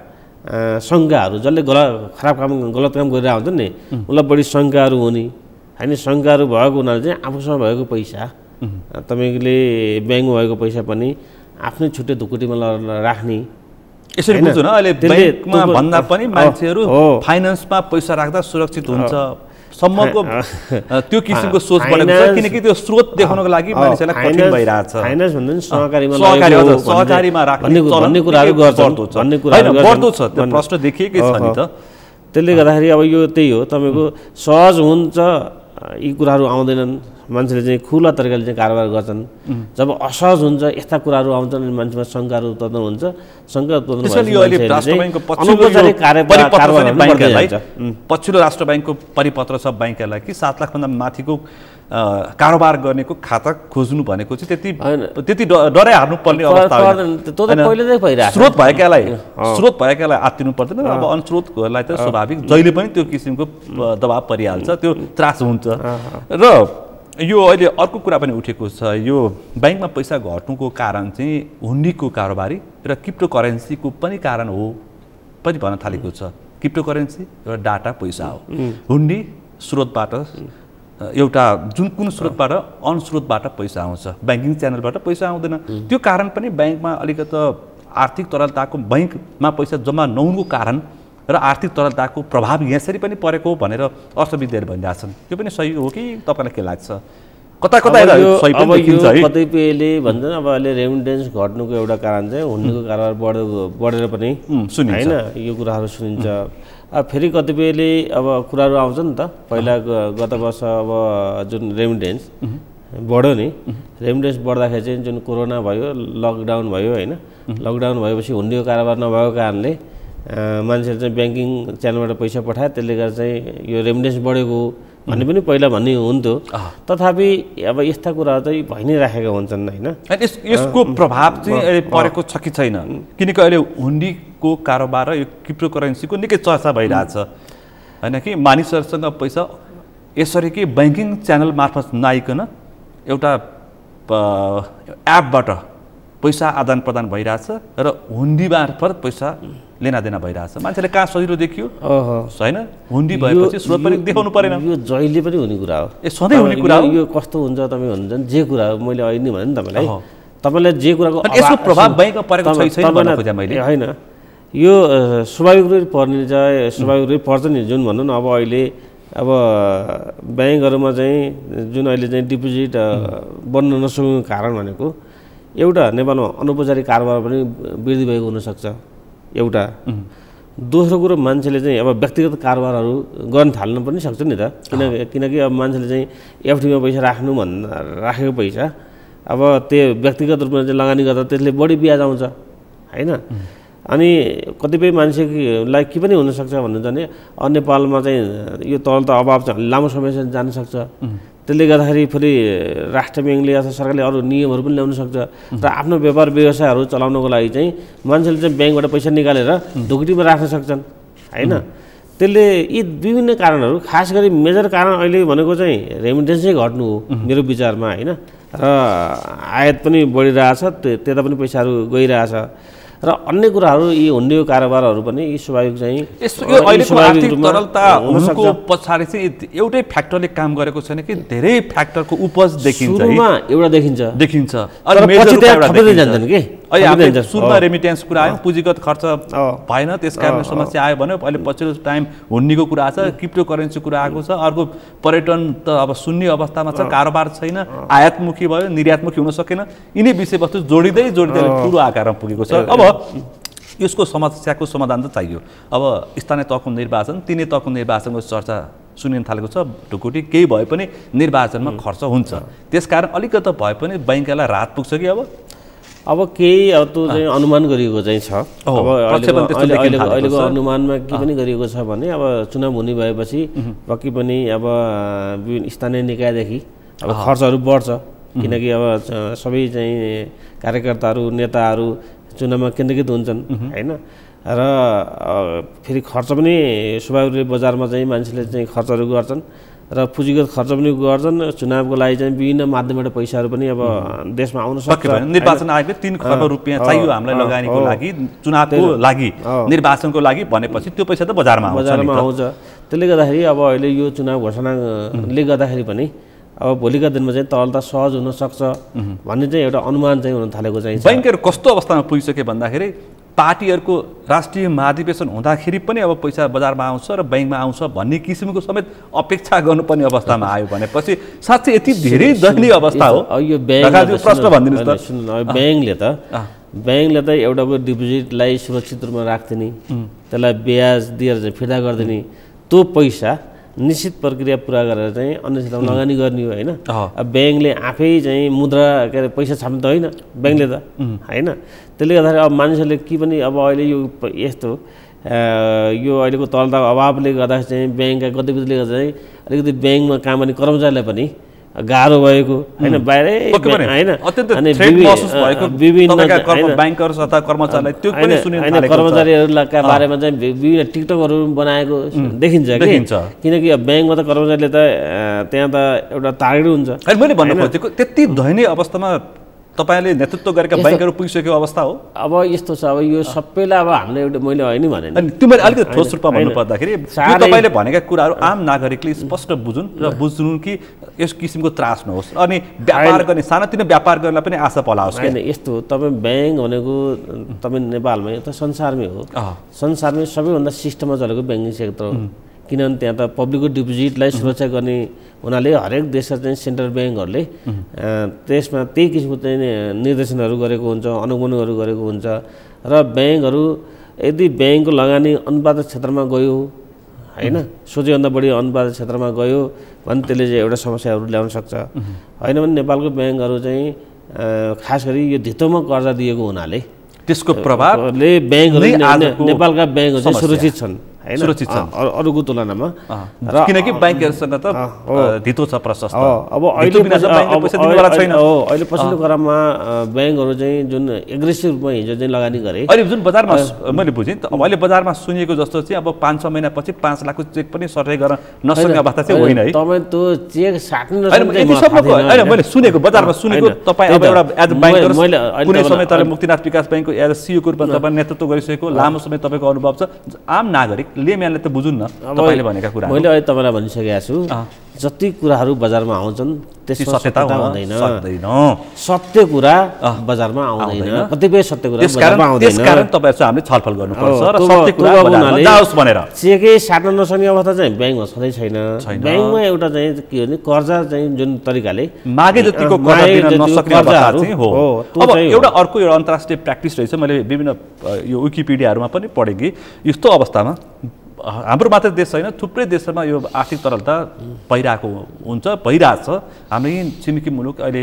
शङ्काहरू, जसले खराब काम गलत काम गरिरहेको हुन्छ नि उसलाई बढी शङ्काहरू हुने होइन। शङ्काहरू भएको हुनाले चाहिँ आफूसँग भएको पैसा, तपाईँले ब्याङ्कमा भएको पैसा पनि आफ्नै छुट्टै ढुकुटीमा राख्ने। यसरी बुझ्नु न, अहिले ब्याङ्कमा भन्दा पनि मान्छेहरू फाइनेन्समा पैसा राख्दा सुरक्षित हुन्छ सम्मको त्यो किसिमको सोच बनेको छ किनकि त्यो स्रोत देखाउनको लागि मानिसहरूलाई कठिन भइरहेछ फाइनान्स भन्दा नि सहकारीमा राख्ने भन्ने कुराहरू गर्छन् भन्ने कुराहरू बढ्दो छ त्यो प्रश्न देखिएकै छ नि त त्यसले गर्दाखेरि अब यो त्यही हो तपाईँको सहज हुन्छ यी कुराहरू आउँदैनन् मान्छेले चाहिँ खुला तरिकाले चाहिँ कारोबार गर्छन् जब असहज हुन्छ यस्ता कुराहरू आउँछन् मान्छेमा शङ्काहरू उत्पन्न हुन्छ शङ्का उत्पन्न पछिल्लो राष्ट्र ब्याङ्कको परिपत्र छ ब्याङ्कहरूलाई कि 7 लाखभन्दा माथिको कारोबार गर्नेको खाता खोज्नु भनेको चाहिँ त्यति डराइ हार्नुपर्ने अवस्था स्रोत भएकालाई आत्तिनु पर्दैन अब अनस्रोतहरूलाई त स्वाभाविक जहिले पनि त्यो किसिमको दबाब परिहाल्छ त्यो त्रास हुन्छ र यो अहिले अर्को कुरा पनि उठेको छ यो ब्याङ्कमा पैसा घट्नुको कारण चाहिँ हुन्डीको कारोबारी र क्रिप्टो करेन्सीको पनि कारण हो पनि भन्न थालेको छ क्रिप्टो करेन्सी र डाटा पैसा हो हुन्डी स्रोतबाट एउटा जुन कुन स्रोतबाट अनस्रोतबाट पैसा आउँछ ब्याङ्किङ च्यानलबाट पैसा आउँदैन त्यो कारण पनि ब्याङ्कमा अलिकति आर्थिक तरलताको ब्याङ्कमा पैसा जम्मा नहुनुको कारण र आर्थिक तरलताको प्रभाव यसरी पनि परेको भनेर अर्थविद्हरू भनिरहेछन् त्यो पनि सही हो कि तपाईँलाई के लाग्छ कता सही पनि देखिन्छ है कतिपयले भन्छन् अब अहिले रेमिटेन्स घट्नुको एउटा कारण चाहिँ हुन्डीको कारोबार बढेर पनि हैन यो कुराहरू सुनिन्छ अब फेरि कतिपयले अब कुराहरू आउँछ नि त पहिला गत वर्ष अब जुन रेमिटेन्स बढ्यो नि रेमिटेन्स बढ्दाखेरि चाहिँ जुन कोरोना भयो लकडाउन भयो हैन लकडाउन भएपछि हुन्डीको कारोबार नभएको कारणले मान्छेले चाहिँ ब्याङ्किङ च्यानलबाट पैसा पठाए त्यसले गर्दा चाहिँ यो रेमिटेन्स बढेको भन्ने पनि पहिला भन्ने हुन्थ्यो तथापि अब यस्ता कुराहरू चाहिँ भइ नै राखेका हुन्छन् हैन यसको प्रभाव चाहिँ परेको छ कि छैन किनकि अहिले हुन्डीको कारोबार र यो क्रिप्टो करेन्सीको निकै चर्चा भइरहेछ हैन कि मानिसहरूसँग पैसा यसरी कि ब्याङ्किङ च्यानल मार्फत नआइकन एउटा एपबाट पैसा आदान प्रदान भइरहेछ र हुन्डी मार्फत पैसा लेनादेना भइरहेछ मान्छेले कहाँ सजिलो देखियो हैन हुन्डी भएपछि स्रोत पनि देखाउनु परेन यो जहिले पनि हुने कुरा हो सधैँ हुने कुरा हो यो कस्तो हुन्छ तपाईँ भन्छन् जे कुरा हो मैले अहिले नै भने नि तपाईँलाई जे कुराको यसको प्रभाव ब्याङ्कमा परेको छैन भन्न खोजे मैले हैन यो स्वाभाविक रूपले पर्ने चाहिँ स्वाभाविक रूपले पर्छ नि जुन भन्नु न अब अहिले अब ब्याङ्कहरूमा चाहिँ जुन अहिले चाहिँ डिपोजिट बन्न नसकेको कारण भनेको एउटा नेपालमा अनौपचारिक कारोबार पनि वृद्धि भएको हुनसक्छ एउटा दोस्रो कुरो मान्छेले चाहिँ अब व्यक्तिगत कारोबारहरू गर्न थाल्न पनि सक्छ नि त किनकि अब मान्छेले चाहिँ एफडीमा पैसा राखेको पैसा अब त्यो व्यक्तिगत रूपमा चाहिँ लगानी गर्दा त्यसले बढी ब्याज आउँछ हैन अनि कतिपय मान्छेलाई के पनि हुनसक्छ भन्नु भने नेपालमा चाहिँ यो तरलता अभाव चाहिँ लामो समयसम्म जान सक्छ त्यसले गर्दाखेरि फेरि राष्ट्र ब्याङ्कले अथवा सरकारले अरू नियमहरू पनि ल्याउन सक्छ र आफ्नो व्यापार व्यवसायहरू चलाउनको लागि चाहिँ मान्छेले चाहिँ ब्याङ्कबाट पैसा निकालेर ढुकुटीमा राख्न सक्छन् हैन त्यसले यी विभिन्न कारणहरू खास गरी मेजर कारण अहिले भनेको चाहिँ रेमिटेन्सै घट्नु हो मेरो विचारमा हैन र आयात पनि बढिरहेछ त्यता पनि पैसाहरू गइरहेछ र अन्य कुराहरू यी हुन्डीको कारोबारहरू पनि यी स्वाभाविक चाहिँ अहिलेको आर्थिक तरलता हुनुको पछाडि चाहिँ एउटै फ्याक्टरले काम गरेको छैन कि धेरै फ्याक्टरको उपज देखिन्छ एउटा देखिन्छ सुरुमा रेमिटेन्स कुरा आयो पुँजीगत खर्च भएन त्यस कारण समस्या आयो भने अहिले पछिल्लो टाइम हुन्डीको कुरा आएको छ क्रिप्टो करेन्सी कुरा आएको छ अर्को पर्यटन त अब शून्य अवस्थामा छ कारोबार छैन आयातमुखी भयो निर्यातमुखी हुन सकेन यिनै विषयवस्तु जोडिँदै ठुलो आकारमा पुगेको छ अब यसको समस्याको समाधान त चाहियो अब स्थानीय तहको निर्वाचन तिनै तहको निर्वाचनको चर्चा सुनिन थालेको छ ढुकुटी केही भए पनि निर्वाचनमा खर्च हुन्छ त्यसकारण अलिकति भए पनि बैंकलाई राहत पुग्छ कि अब केही अब त्यो चाहिँ अनुमान गरिएको चाहिँ छ अब अहिलेको अनुमानमा के पनि गरिएको छ भने अब चुनाव हुने भएपछि पक्कै पनि अब विभिन्न स्थानीय निकायदेखि अब खर्चहरू बढ्छ किनकि अब सबै चाहिँ कार्यकर्ताहरू नेताहरू चुनावमा केन्द्रीकृत हुन्छन् हैन र फेरि खर्च पनि स्वाभाविक रूपले बजारमा चाहिँ मान्छेले चाहिँ खर्चहरू गर्छन् र पुँजीगत खर्च पनि गर्छन् चुनावको लागि चाहिँ विभिन्न माध्यमबाट पैसाहरू पनि अब देशमा आउन सक्छ निर्वाचन आयोगले 3 खर्ब रुपैयाँ चाहियो हामीलाई लगानीको लागि चुनावको लागि निर्वाचनको लागि भनेपछि त्यो पैसा त बजारमा आउँछ त्यसले गर्दाखेरि अब अहिले यो चुनाव घोषणाले गर्दाखेरि पनि अब भोलिका दिनमा चाहिँ तरलता सहज हुन सक्छ भन्ने चाहिँ एउटा अनुमान चाहिँ हुन थालेको चाहिँ बैंकहरू कस्तो अवस्थामा पुगिसके भन्दाखेरि पार्टीहरूको राष्ट्रिय महाधिवेशन हुँदाखेरि पनि अब पैसा बजारमा आउँछ र बैंकमा आउँछ भन्ने किसिमको समेत अपेक्षा गर्नुपर्ने अवस्थामा आयो भनेपछि साँच्चै यति धेरै दयनीय अवस्था हो। यो प्रश्न भनिदिनुहोस् त। ब्याङ्कले त एउटा डिपोजिटलाई सुरक्षित रूपमा राख्दिने, त्यसलाई ब्याज दिएर चाहिँ फिर्ता गरिदिने, त्यो पैसा निश्चित प्रक्रिया पुरा गरेर चाहिँ अन्य क्षेत्रमा लगानी गर्ने हो होइन। अब ब्याङ्कले आफै चाहिँ मुद्रा के अरे पैसा छाप्नु त होइन ब्याङ्कले त होइन। त्यसले गर्दाखेरि अब मानिसहरूले के पनि अब अहिले यो यस्तो यो अहिलेको तरलताको अभावले गर्दाखेरि चाहिँ ब्याङ्कका गतिविधिले गर्दा चाहिँ अलिकति ब्याङ्कमा काम गर्ने कर्मचारीलाई पनि गाह्रो भएको होइन, बाहिरै होइन। अनि कर्मचारीहरूका बारेमा चाहिँ विभिन्न टिकटकहरू बनाएको देखिन्छ किनकि ब्याङ्कमा त कर्मचारीले त त्यहाँ त एउटा टार्गेट हुन्छ। मैले भन्नु खोजेको त्यति दयनीय अवस्थामा तपाईले नेतृत्व गरेका बैंकहरू पुगिसकेको अवस्था हो। अब यस्तो छ, अब यो सबैलाई अब हामीले एउटा मैले होइन भने त्यो मैले अलिकति ठोस रूपमा भन्नु पर्दाखेरि तपाईले भनेका कुराहरू आम नागरिकले स्पष्ट बुझुन् र बुझ्नुन् कि यस किसिमको त्रास नहोस् अनि व्यापार गर्ने सानोतिनो व्यापार गर्नलाई पनि आशा पलाओस्। होइन यस्तो तपाईँ ब्याङ्क भनेको तपाईँ नेपालमै त संसारमै हो, संसारमै सबैभन्दा सिस्टममा चलेको ब्याङ्किङ सेक्टर हो। किनभने त्यहाँ त पब्लिकको डिपोजिटलाई सुरक्षा गर्ने हुनाले हरेक देशका चाहिँ सेन्ट्रल ब्याङ्कहरूले त्यसमा त्यही किसिमको चाहिँ निर्देशनहरू गरेको हुन्छ, अनुगमनहरू गरेको हुन्छ। र ब्याङ्कहरू यदि ब्याङ्कको लगानी अनुत्पादक क्षेत्रमा गयो होइन, सोचेभन्दा बढी अनुत्पादक क्षेत्रमा गयो भने त्यसले चाहिँ एउटा समस्याहरू ल्याउन सक्छ। होइन भने नेपालको ब्याङ्कहरू चाहिँ खास गरी यो धितोमा कर्जा दिएको हुनाले त्यसको प्रभावले ब्याङ्कहरू नेपालका ब्याङ्कहरू चाहिँ सुरक्षित छन् सुरक्षित छन् अरूको तुलनामा, र किनकि ब्याङ्कहरूसँग त धितो छ प्रशस्त। अब अहिले पछिल्लो क्रममा ब्याङ्कहरू चाहिँ जुन एग्रेसिभ रूपमा हिजो चाहिँ लगानी गरे, अहिले जुन बजारमा मैले बुझेँ अहिले बजारमा सुनिएको जस्तो चाहिँ अब 5-6 महिनापछि 5 लाखको चेक पनि सर्भे गर्न नसक्ने अवस्था चाहिँ होइन है। तपाईँ त्यो चेक साट्नु मैले सुनेको बजारमा सुनेको तपाईँ अब एउटा एज ब्याङ्कर कुनै समय तपाईँ मुक्तिनाथ विकास ब्याङ्कको एज सिइओको रूपमा तपाईँ नेतृत्व गरिसकेको लामो समय तपाईँको अनुभव छ। आम नागरिक लेम्यानले त बुझुन् न तपाईले भनेका कुरा। मैले अहिले तपाईँलाई भनिसकेको छु जति कुराहरू बजारमा आउँछन् त्यसको सत्यता हुँदैन, सत्य कुरा बजारमा आउँदैन, कतिपय सत्य कुरा बजारमा आउँदैन। त्यसकारण तपाईहरुसँग हामीले छलफल गर्नुपर्छ र सत्य कुरा बजारमा जाओस् भनेर। चेकै साट्न नसक्ने अवस्था चाहिँ ब्याङ्कमा सधैँ छैन। ब्याङ्कमा एउटा चाहिँ के हो भने कर्जा चाहिँ जुन तरिकाले मागे जतिको कर्जा दिन नसक्ने अवस्था चाहिँ हो। अब एउटा अर्को एउटा अन्तर्राष्ट्रिय प्र्याक्टिस रहेछ, मैले विभिन्न यो विकिपिडियाहरुमा पनि पढेँ कि यस्तो अवस्थामा हाम्रो मात्र देश छैन थुप्रै देशमा यो आर्थिक तरलता भइरहेको हुन्छ, भइरहेछ। हामी छिमेकी मुलुक अहिले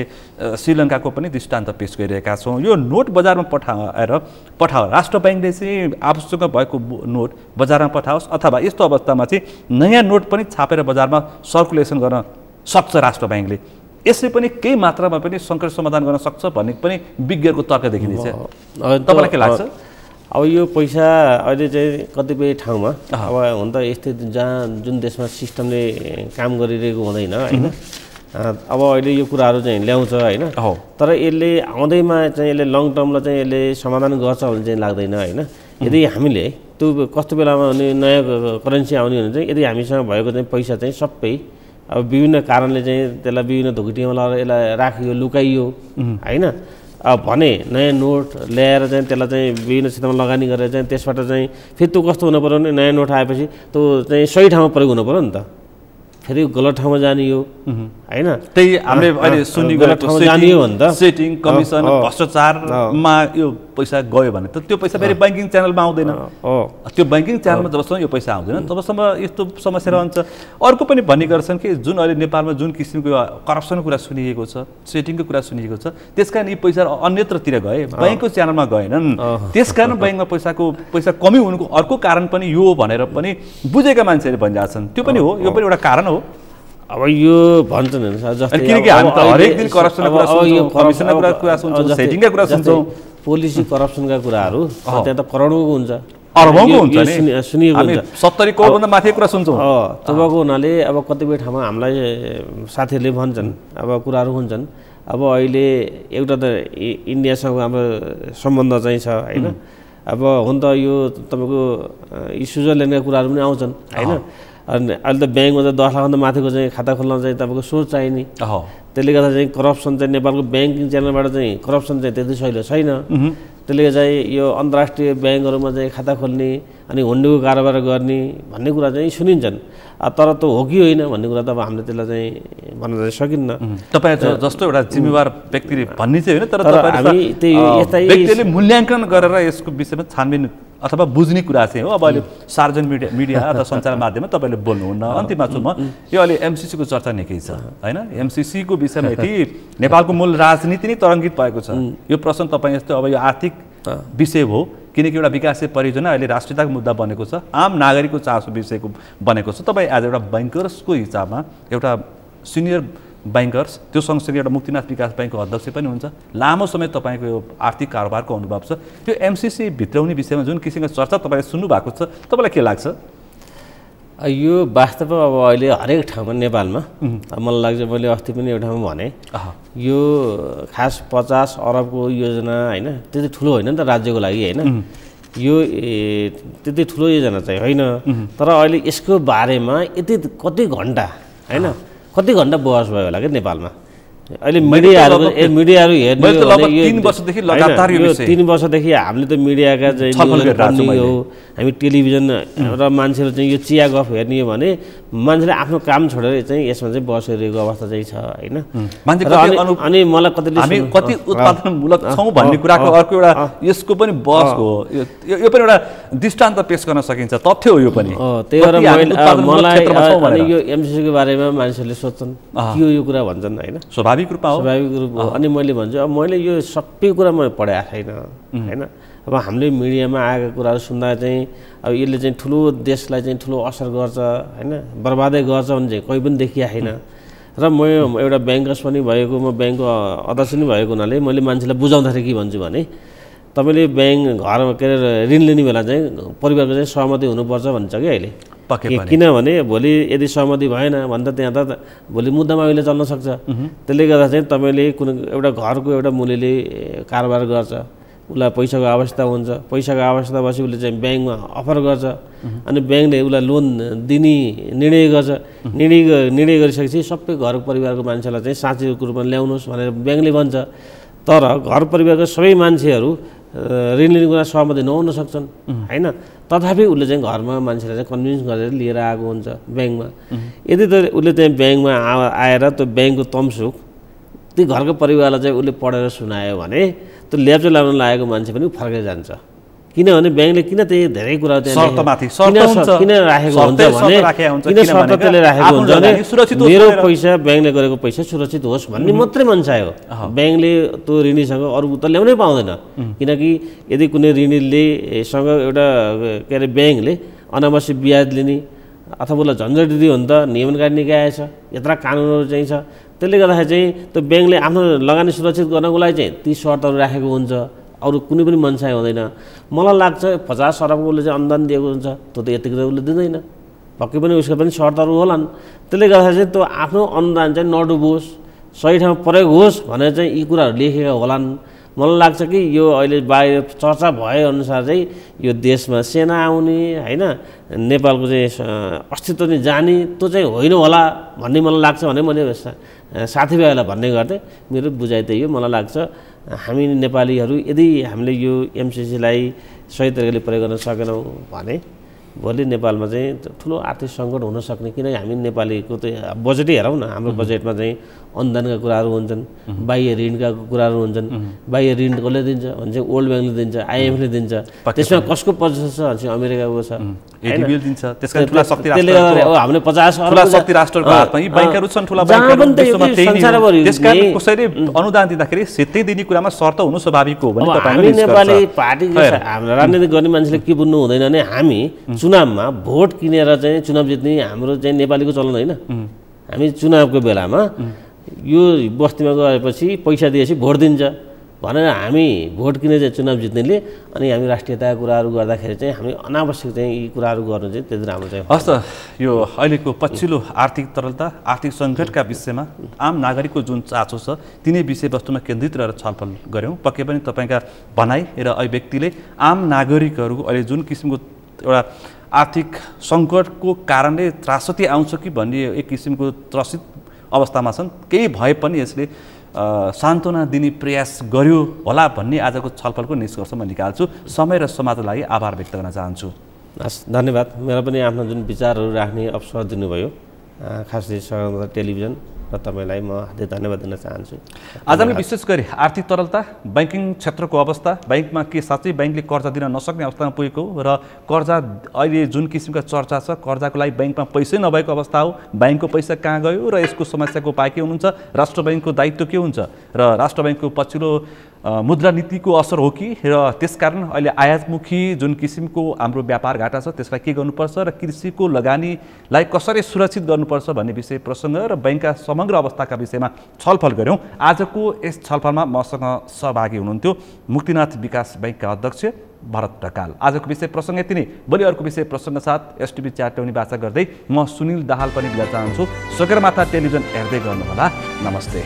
श्रीलङ्काको पनि दृष्टान्त पेश गरिरहेका छौँ। यो नोट बजारमा पठाओ राष्ट्र ब्याङ्कले चाहिँ आफूसँग भएको नोट बजारमा पठाओस् अथवा यस्तो अवस्थामा चाहिँ नयाँ नोट पनि छापेर बजारमा सर्कुलेसन गर्न सक्छ राष्ट्र ब्याङ्कले। यसले पनि केही मात्रामा पनि सङ्कट समाधान गर्न सक्छ भन्ने पनि विज्ञको तर्क देखिँदैछ। तपाईँलाई के लाग्छ? अब यो पैसा अहिले चाहिँ कतिपय ठाउँमा अब हुन त यस्तै जहाँ जुन देशमा सिस्टमले काम गरिरहेको हुँदैन होइन, अब अहिले यो कुराहरू चाहिँ ल्याउँछ होइन, तर यसले आउँदैमा चाहिँ यसले लङ टर्मलाई चाहिँ यसले समाधान गर्छ भन्ने चाहिँ लाग्दैन होइन। यदि हामीले त्यो कस्तो बेलामा भने नयाँ करेन्सी आउने भने चाहिँ यदि हामीसँग भएको चाहिँ पैसा चाहिँ सबै अब विभिन्न कारणले चाहिँ त्यसलाई विभिन्न धुकुटीमा लगाएर यसलाई राखियो लुकाइयो होइन, भने नयाँ नोट ल्याएर चाहिँ त्यसलाई चाहिँ विभिन्न क्षेत्रमा लगानी गरेर चाहिँ त्यसबाट चाहिँ फेरि त्यो कस्तो हुनु पऱ्यो भने नयाँ नोट आएपछि त्यो चाहिँ सही ठाउँमा प्रयोग हुनु पऱ्यो नि त, फेरि गलत ठाउँमा जाने हो होइन। त्यही हामीले अहिले सुनिगलत ठाउँमा जाने हो भने त सेटिङ कमिसन भ्रष्टाचारमा यो पैसा गयो भने त त्यो पैसा फेरि ब्याङ्किङ च्यानलमा आउँदैन। त्यो ब्याङ्किङ च्यानलमा जबसम्म यो पैसा आउँदैन तबसम्म यस्तो समस्या रहन्छ। अर्को पनि भन्ने गर्छन् कि जुन अहिले नेपालमा जुन किसिमको करप्सनको कुरा सुनिएको छ, सेटिङको कुरा सुनिएको छ, त्यसकारण यी पैसा अन्यत्रतिर गए, ब्याङ्कको च्यानलमा गएनन्। त्यसकारण ब्याङ्कमा पैसा कमी हुनुको अर्को कारण पनि यो भनेर पनि बुझेका मान्छेहरूले भनिरहेछन्। त्यो पनि हो, यो पनि एउटा कारण हो। अब यो भन्छन् जस्तै किनकि हामी त हरेक दिन करप्सनको कुरा सुन्छौँ, कमिसनको कुरा सुन्छौँ, सेटिङका कुरा सुन्छौँ, पोलिसी करप्सनका कुराहरू त्यहाँ त करोडौँको हुन्छ, अरबौँको हुन्छ नि, सुनिएको हुन्छ, 70 करोडभन्दा माथि कुरा सुन्छौँ। त्यो भएको हुनाले अब कतिपय ठाउँमा हामीलाई साथीहरूले भन्छन् अब कुराहरू हुन्छन्। अब अहिले एउटा त इन्डियासँग हाम्रो सम्बन्ध चाहिँ छ होइन। अब हुन त यो तपाईँको स्विजरल्यान्डका कुराहरू पनि आउँछन् होइन। अनि अहिले त ब्याङ्कमा चाहिँ 10 लाखभन्दा माथिको चाहिँ खाता खोल्न चाहिँ तपाईँको सोच चाहिने, त्यसले गर्दा चाहिँ करप्सन चाहिँ नेपालको ब्याङ्किङ च्यानलबाट चाहिँ करप्सन चाहिँ त्यति सहिलो छैन। त्यसले चाहिँ यो अन्तर्राष्ट्रिय ब्याङ्कहरूमा चाहिँ खाता खोल्ने अनि हुन्डीको कारोबार गर्ने भन्ने कुरा चाहिँ सुनिन्छन्, तर त हो कि होइन भन्ने कुरा त अब हामीले त्यसलाई चाहिँ भन्न चाहिँ सकिन्न। तपाईँ जस्तो एउटा जिम्मेवार व्यक्तिले भन्ने चाहिँ होइन, तर हामी त्यही व्यक्तिले मूल्याङ्कन गरेर यसको विषयमा छानबिन अथवा बुझ्ने कुरा चाहिँ हो। अब अहिले सार्वजनिक मिडिया अथवा सञ्चार माध्यममा तपाईँले बोल्नुहुन्न। अन्तिममा छु म, यो अहिले एमसिसीको चर्चा निकै छ होइन। एमसिसीको विषयमा यति नेपालको मूल राजनीति नै तरङ्गित भएको छ। यो प्रश्न तपाईँ जस्तो अब यो आर्थिक विषय हो, किनकि एउटा विकासीय परियोजना अहिले राष्ट्रियताको मुद्दा बनेको छ, आम नागरिकको चासो विषयको बनेको छ। तपाईँ एज एउटा ब्याङ्कर्सको हिसाबमा, एउटा सिनियर ब्याङ्कर्स, त्यो सँगसँगै एउटा मुक्तिनाथ विकास ब्याङ्कको अध्यक्ष पनि हुन्छ, लामो समय तपाईँको यो आर्थिक कारोबारको अनुभव छ, त्यो एमसिसी भित्राउने विषयमा जुन किसिमको चर्चा तपाईँले सुन्नुभएको छ, तपाईँलाई के लाग्छ? यो वास्तवमा अब अहिले हरेक ठाउँमा नेपालमा मलाई लाग्छ, मैले अस्ति पनि एउटा ठाउँमा भने यो खास 50 अरबको योजना होइन, त्यति ठुलो होइन नि त राज्यको लागि होइन, यो त्यति ठुलो योजना चाहिँ होइन। तर अहिले यसको बारेमा यति कति घन्टा होइन, कति घन्टा बहस भयो होला कि नेपालमा। अहिले मिडियाहरू हेर्ने हो भने यो 3 वर्षदेखि लगातार यो 3 वर्षदेखि हामीले त मिडियाका चाहिँ हो, हामी टेलिभिजन र मान्छेहरू चाहिँ यो चिया गफ हेर्ने हो भने मान्छेले आफ्नो काम छोडेर चाहिँ यसमा चाहिँ बस हेरेको अवस्था चाहिँ छ होइन। अनि मलाई कति उत्पादनमूलक छौँ भन्ने कुराको अर्को एउटा यसको पनि बहस हो। यो पनि एउटा दृष्टान्त पेश गर्न सकिन्छ, तथ्य हो यो पनि। त्यही भएर मलाई अनि यो एमसिसीको बारेमा मान्छेहरूले सोध्छन् के हो यो कुरा भन्छन् होइन, स्वाभाविक रूपमा हो। स्वाभाविक रूप हो। अनि मैले भन्छु अब मैले यो सबै कुरा मैले पढाएको छैन होइन। अब हामीले मिडियामा आएको कुराहरू सुन्दा चाहिँ अब यसले चाहिँ ठुलो देशलाई चाहिँ ठुलो असर गर्छ होइन, बर्बादै गर्छ भने चाहिँ कोही पनि देखिएको छैन। र म एउटा ब्याङ्कर्स पनि भएको, म ब्याङ्कको अध्यक्ष पनि भएको हुनाले मैले मान्छेलाई बुझाउँदाखेरि के भन्छु भने तपाईँले ब्याङ्क घरमा के अरे ऋण लिने बेला चाहिँ परिवारको चाहिँ सहमति हुनुपर्छ भन्छ कि अहिले। किनभने भोलि यदि सहमति भएन भने त त्यहाँ त भोलि मुद्दा मामिला चल्न सक्छ। त्यसले गर्दा चाहिँ तपाईँले कुनै एउटा घरको एउटा मूल्यले कारोबार गर्छ, उसलाई पैसाको आवश्यकता हुन्छ, पैसाको आवश्यकता भएपछि उसले चाहिँ ब्याङ्कमा अफर गर्छ, अनि ब्याङ्कले उसलाई लोन दिने निर्णय गर्छ। निर्णय गरिसकेपछि सबै घर परिवारको मान्छेलाई चाहिँ साँचीको रूपमा ल्याउनुहोस् भनेर ब्याङ्कले भन्छ। तर घर परिवारको सबै मान्छेहरू ऋण लिने कुरा सहमति नहुन सक्छन् होइन, तथापि उसले चाहिँ घरमा मान्छेलाई चाहिँ कन्भिन्स गरेर लिएर आएको हुन्छ ब्याङ्कमा। यदि त उसले चाहिँ ब्याङ्कमा आएर त्यो ब्याङ्कको तमसुक ती घरको परिवारलाई चाहिँ उसले पढेर सुनायो भने त्यो ल्याप्चा लाउन लागेको मान्छे पनि फर्केर जान्छ। किनभने ब्याङ्कले किन त्यही धेरै कुरा किन राखेको हुन्छ भने किन शर्त त्यसले राखेको हुन्छ भने मेरो पैसा ब्याङ्कले गरेको पैसा सुरक्षित होस् भन्ने मात्रै मन्साय हो। ब्याङ्कले त्यो ऋणीसँग अरू त ल्याउनै पाउँदैन, किनकि यदि कुनै ऋणीलेसँग एउटा के अरे ब्याङ्कले अनावश्यक ब्याज लिने अथवा उसलाई झन्झट दियो भने त नियमनकारी निकाय छ, यत्र कानुनहरू चाहिँ छ। त्यसले गर्दाखेरि चाहिँ त्यो ब्याङ्कले आफ्नो लगानी सुरक्षित गर्नको लागि चाहिँ ती शर्तहरू राखेको हुन्छ, अरू कुनै पनि मनसाय हुँदैन। मलाई लाग्छ 50 अरबको उसले चाहिँ अनुदान दिएको हुन्छ, त्यो त यतिको त उसले दिँदैन, पक्कै पनि उसको पनि शर्तहरू होलान्। त्यसले गर्दा चाहिँ त्यो आफ्नो अनुदान चाहिँ नडुबोस्, सही ठाउँमा प्रयोग होस् भनेर चाहिँ यी कुराहरू लेखेका होलान्। मलाई लाग्छ कि यो अहिले बाहिर चर्चा भएअनुसार चाहिँ यो देशमा सेना आउने होइन, नेपालको चाहिँ अस्तित्व नै जाने त्यो चाहिँ होइन होला भन्ने मलाई लाग्छ भने मैले साथीभाइहरूलाई भन्ने गर्थेँ। मेरो बुझाइ त यो मलाई लाग्छ हामी नेपालीहरू यदि हामीले यो एमसिसीलाई सही तरिकाले प्रयोग गर्न सकेनौँ भने भोलि नेपालमा चाहिँ ठुलो आर्थिक सङ्कट हुन सक्ने। किनकि हामी नेपालीको त बजेटै हेरौँ न, हाम्रो बजेटमा चाहिँ अनुदानका कुराहरू हुन्छन्, बाह्य ऋणका कुराहरू हुन्छन्। बाह्य ऋण कसले दिन्छ भने चाहिँ वर्ल्ड ब्याङ्कले दिन्छ, आइएमएफले दिन्छ, त्यसमा कसको पर्सेन्ट छ भने चाहिँ अमेरिकाको छ, त्यसले गर्दा अब हामीले 50 अनुदान दिँदाखेरि सिधै दिने कुरामा शर्त हुनु स्वाभाविक हो भने हामी नेपाली पार्टी हाम्रो राजनीति गर्ने मान्छेले के बुझ्नु हुँदैन भने हामी चुनावमा भोट किनेर चाहिँ चुनाव जित्ने हाम्रो चाहिँ नेपालीको चलन होइन। हामी चुनावको बेलामा यो बस्तीमा गएपछि पैसा दिएपछि भोट दिन्छ भनेर हामी भोट किनेर चाहिँ चुनाव जित्नेले अनि हामी राष्ट्रियताका कुराहरू गर्दाखेरि चाहिँ हामी अनावश्यक चाहिँ यी कुराहरू गर्नु चाहिँ त्यति राम्रो चाहिँ हस् त। यो अहिलेको पछिल्लो आर्थिक तरलता, आर्थिक सङ्कटका विषयमा आम नागरिकको जुन चासो छ तिनै विषयवस्तुमा केन्द्रित रहेर छलफल गऱ्यौँ। पक्कै पनि तपाईँका भनाइ र अभिव्यक्तिले आम नागरिकहरूको अहिले जुन किसिमको एउटा आर्थिक सङ्कटको कारणले त्रासदी आउँछ कि भन्ने एक किसिमको त्रसित अवस्थामा छन्। केही भए पनि यसले सान्त्वना दिने प्रयास गर्यो होला भन्ने आजको छलफलको निष्कर्ष म निकाल्छु। समय र समाजको लागि आभार व्यक्त गर्न चाहन्छु। हस्, धन्यवाद। मेरो पनि आफ्नो जुन विचारहरू राख्ने अवसर दिनुभयो, खास गरी सगरमाथा टेलिभिजन र तपाईँलाई म हार्दिक धन्यवाद दिन चाहन्छु। आज हामी विशेष गरी आर्थिक तरलता, ब्याङ्किङ क्षेत्रको अवस्था, ब्याङ्कमा के साँच्चै ब्याङ्कले कर्जा दिन नसक्ने अवस्थामा पुगेको र कर्जा अहिले जुन किसिमका चर्चा छ, कर्जाको लागि ब्याङ्कमा पैसै नभएको अवस्था हो, ब्याङ्कको पैसा कहाँ गयो र यसको समस्याको उपाय के हुनुहुन्छ, राष्ट्र ब्याङ्कको दायित्व के हुन्छ र राष्ट्र ब्याङ्कको पछिल्लो मुद्रा नीतिको असर हो कि र त्यसकारण अहिले आयातमुखी जुन किसिमको हाम्रो व्यापार घाटा छ त्यसलाई के गर्नुपर्छ र कृषिको लगानीलाई कसरी सुरक्षित गर्नुपर्छ भन्ने विषय प्रसङ्ग र ब्याङ्कका समग्र अवस्थाका विषयमा छलफल गऱ्यौँ। आजको यस छलफलमा मसँग सहभागी हुनुहुन्थ्यो मुक्तिनाथ विकास ब्याङ्कका अध्यक्ष भरत ढकाल। आजको विषय प्रसङ्ग यति नै। भोलि अर्को विषय प्रसङ्ग साथ एसटिभी च्याट्याउने बाचा गर्दै म सुनिल दाहाल पनि बिदा चाहन्छु। सगरमाथा टेलिभिजन हेर्दै गर्नुहोला। नमस्ते।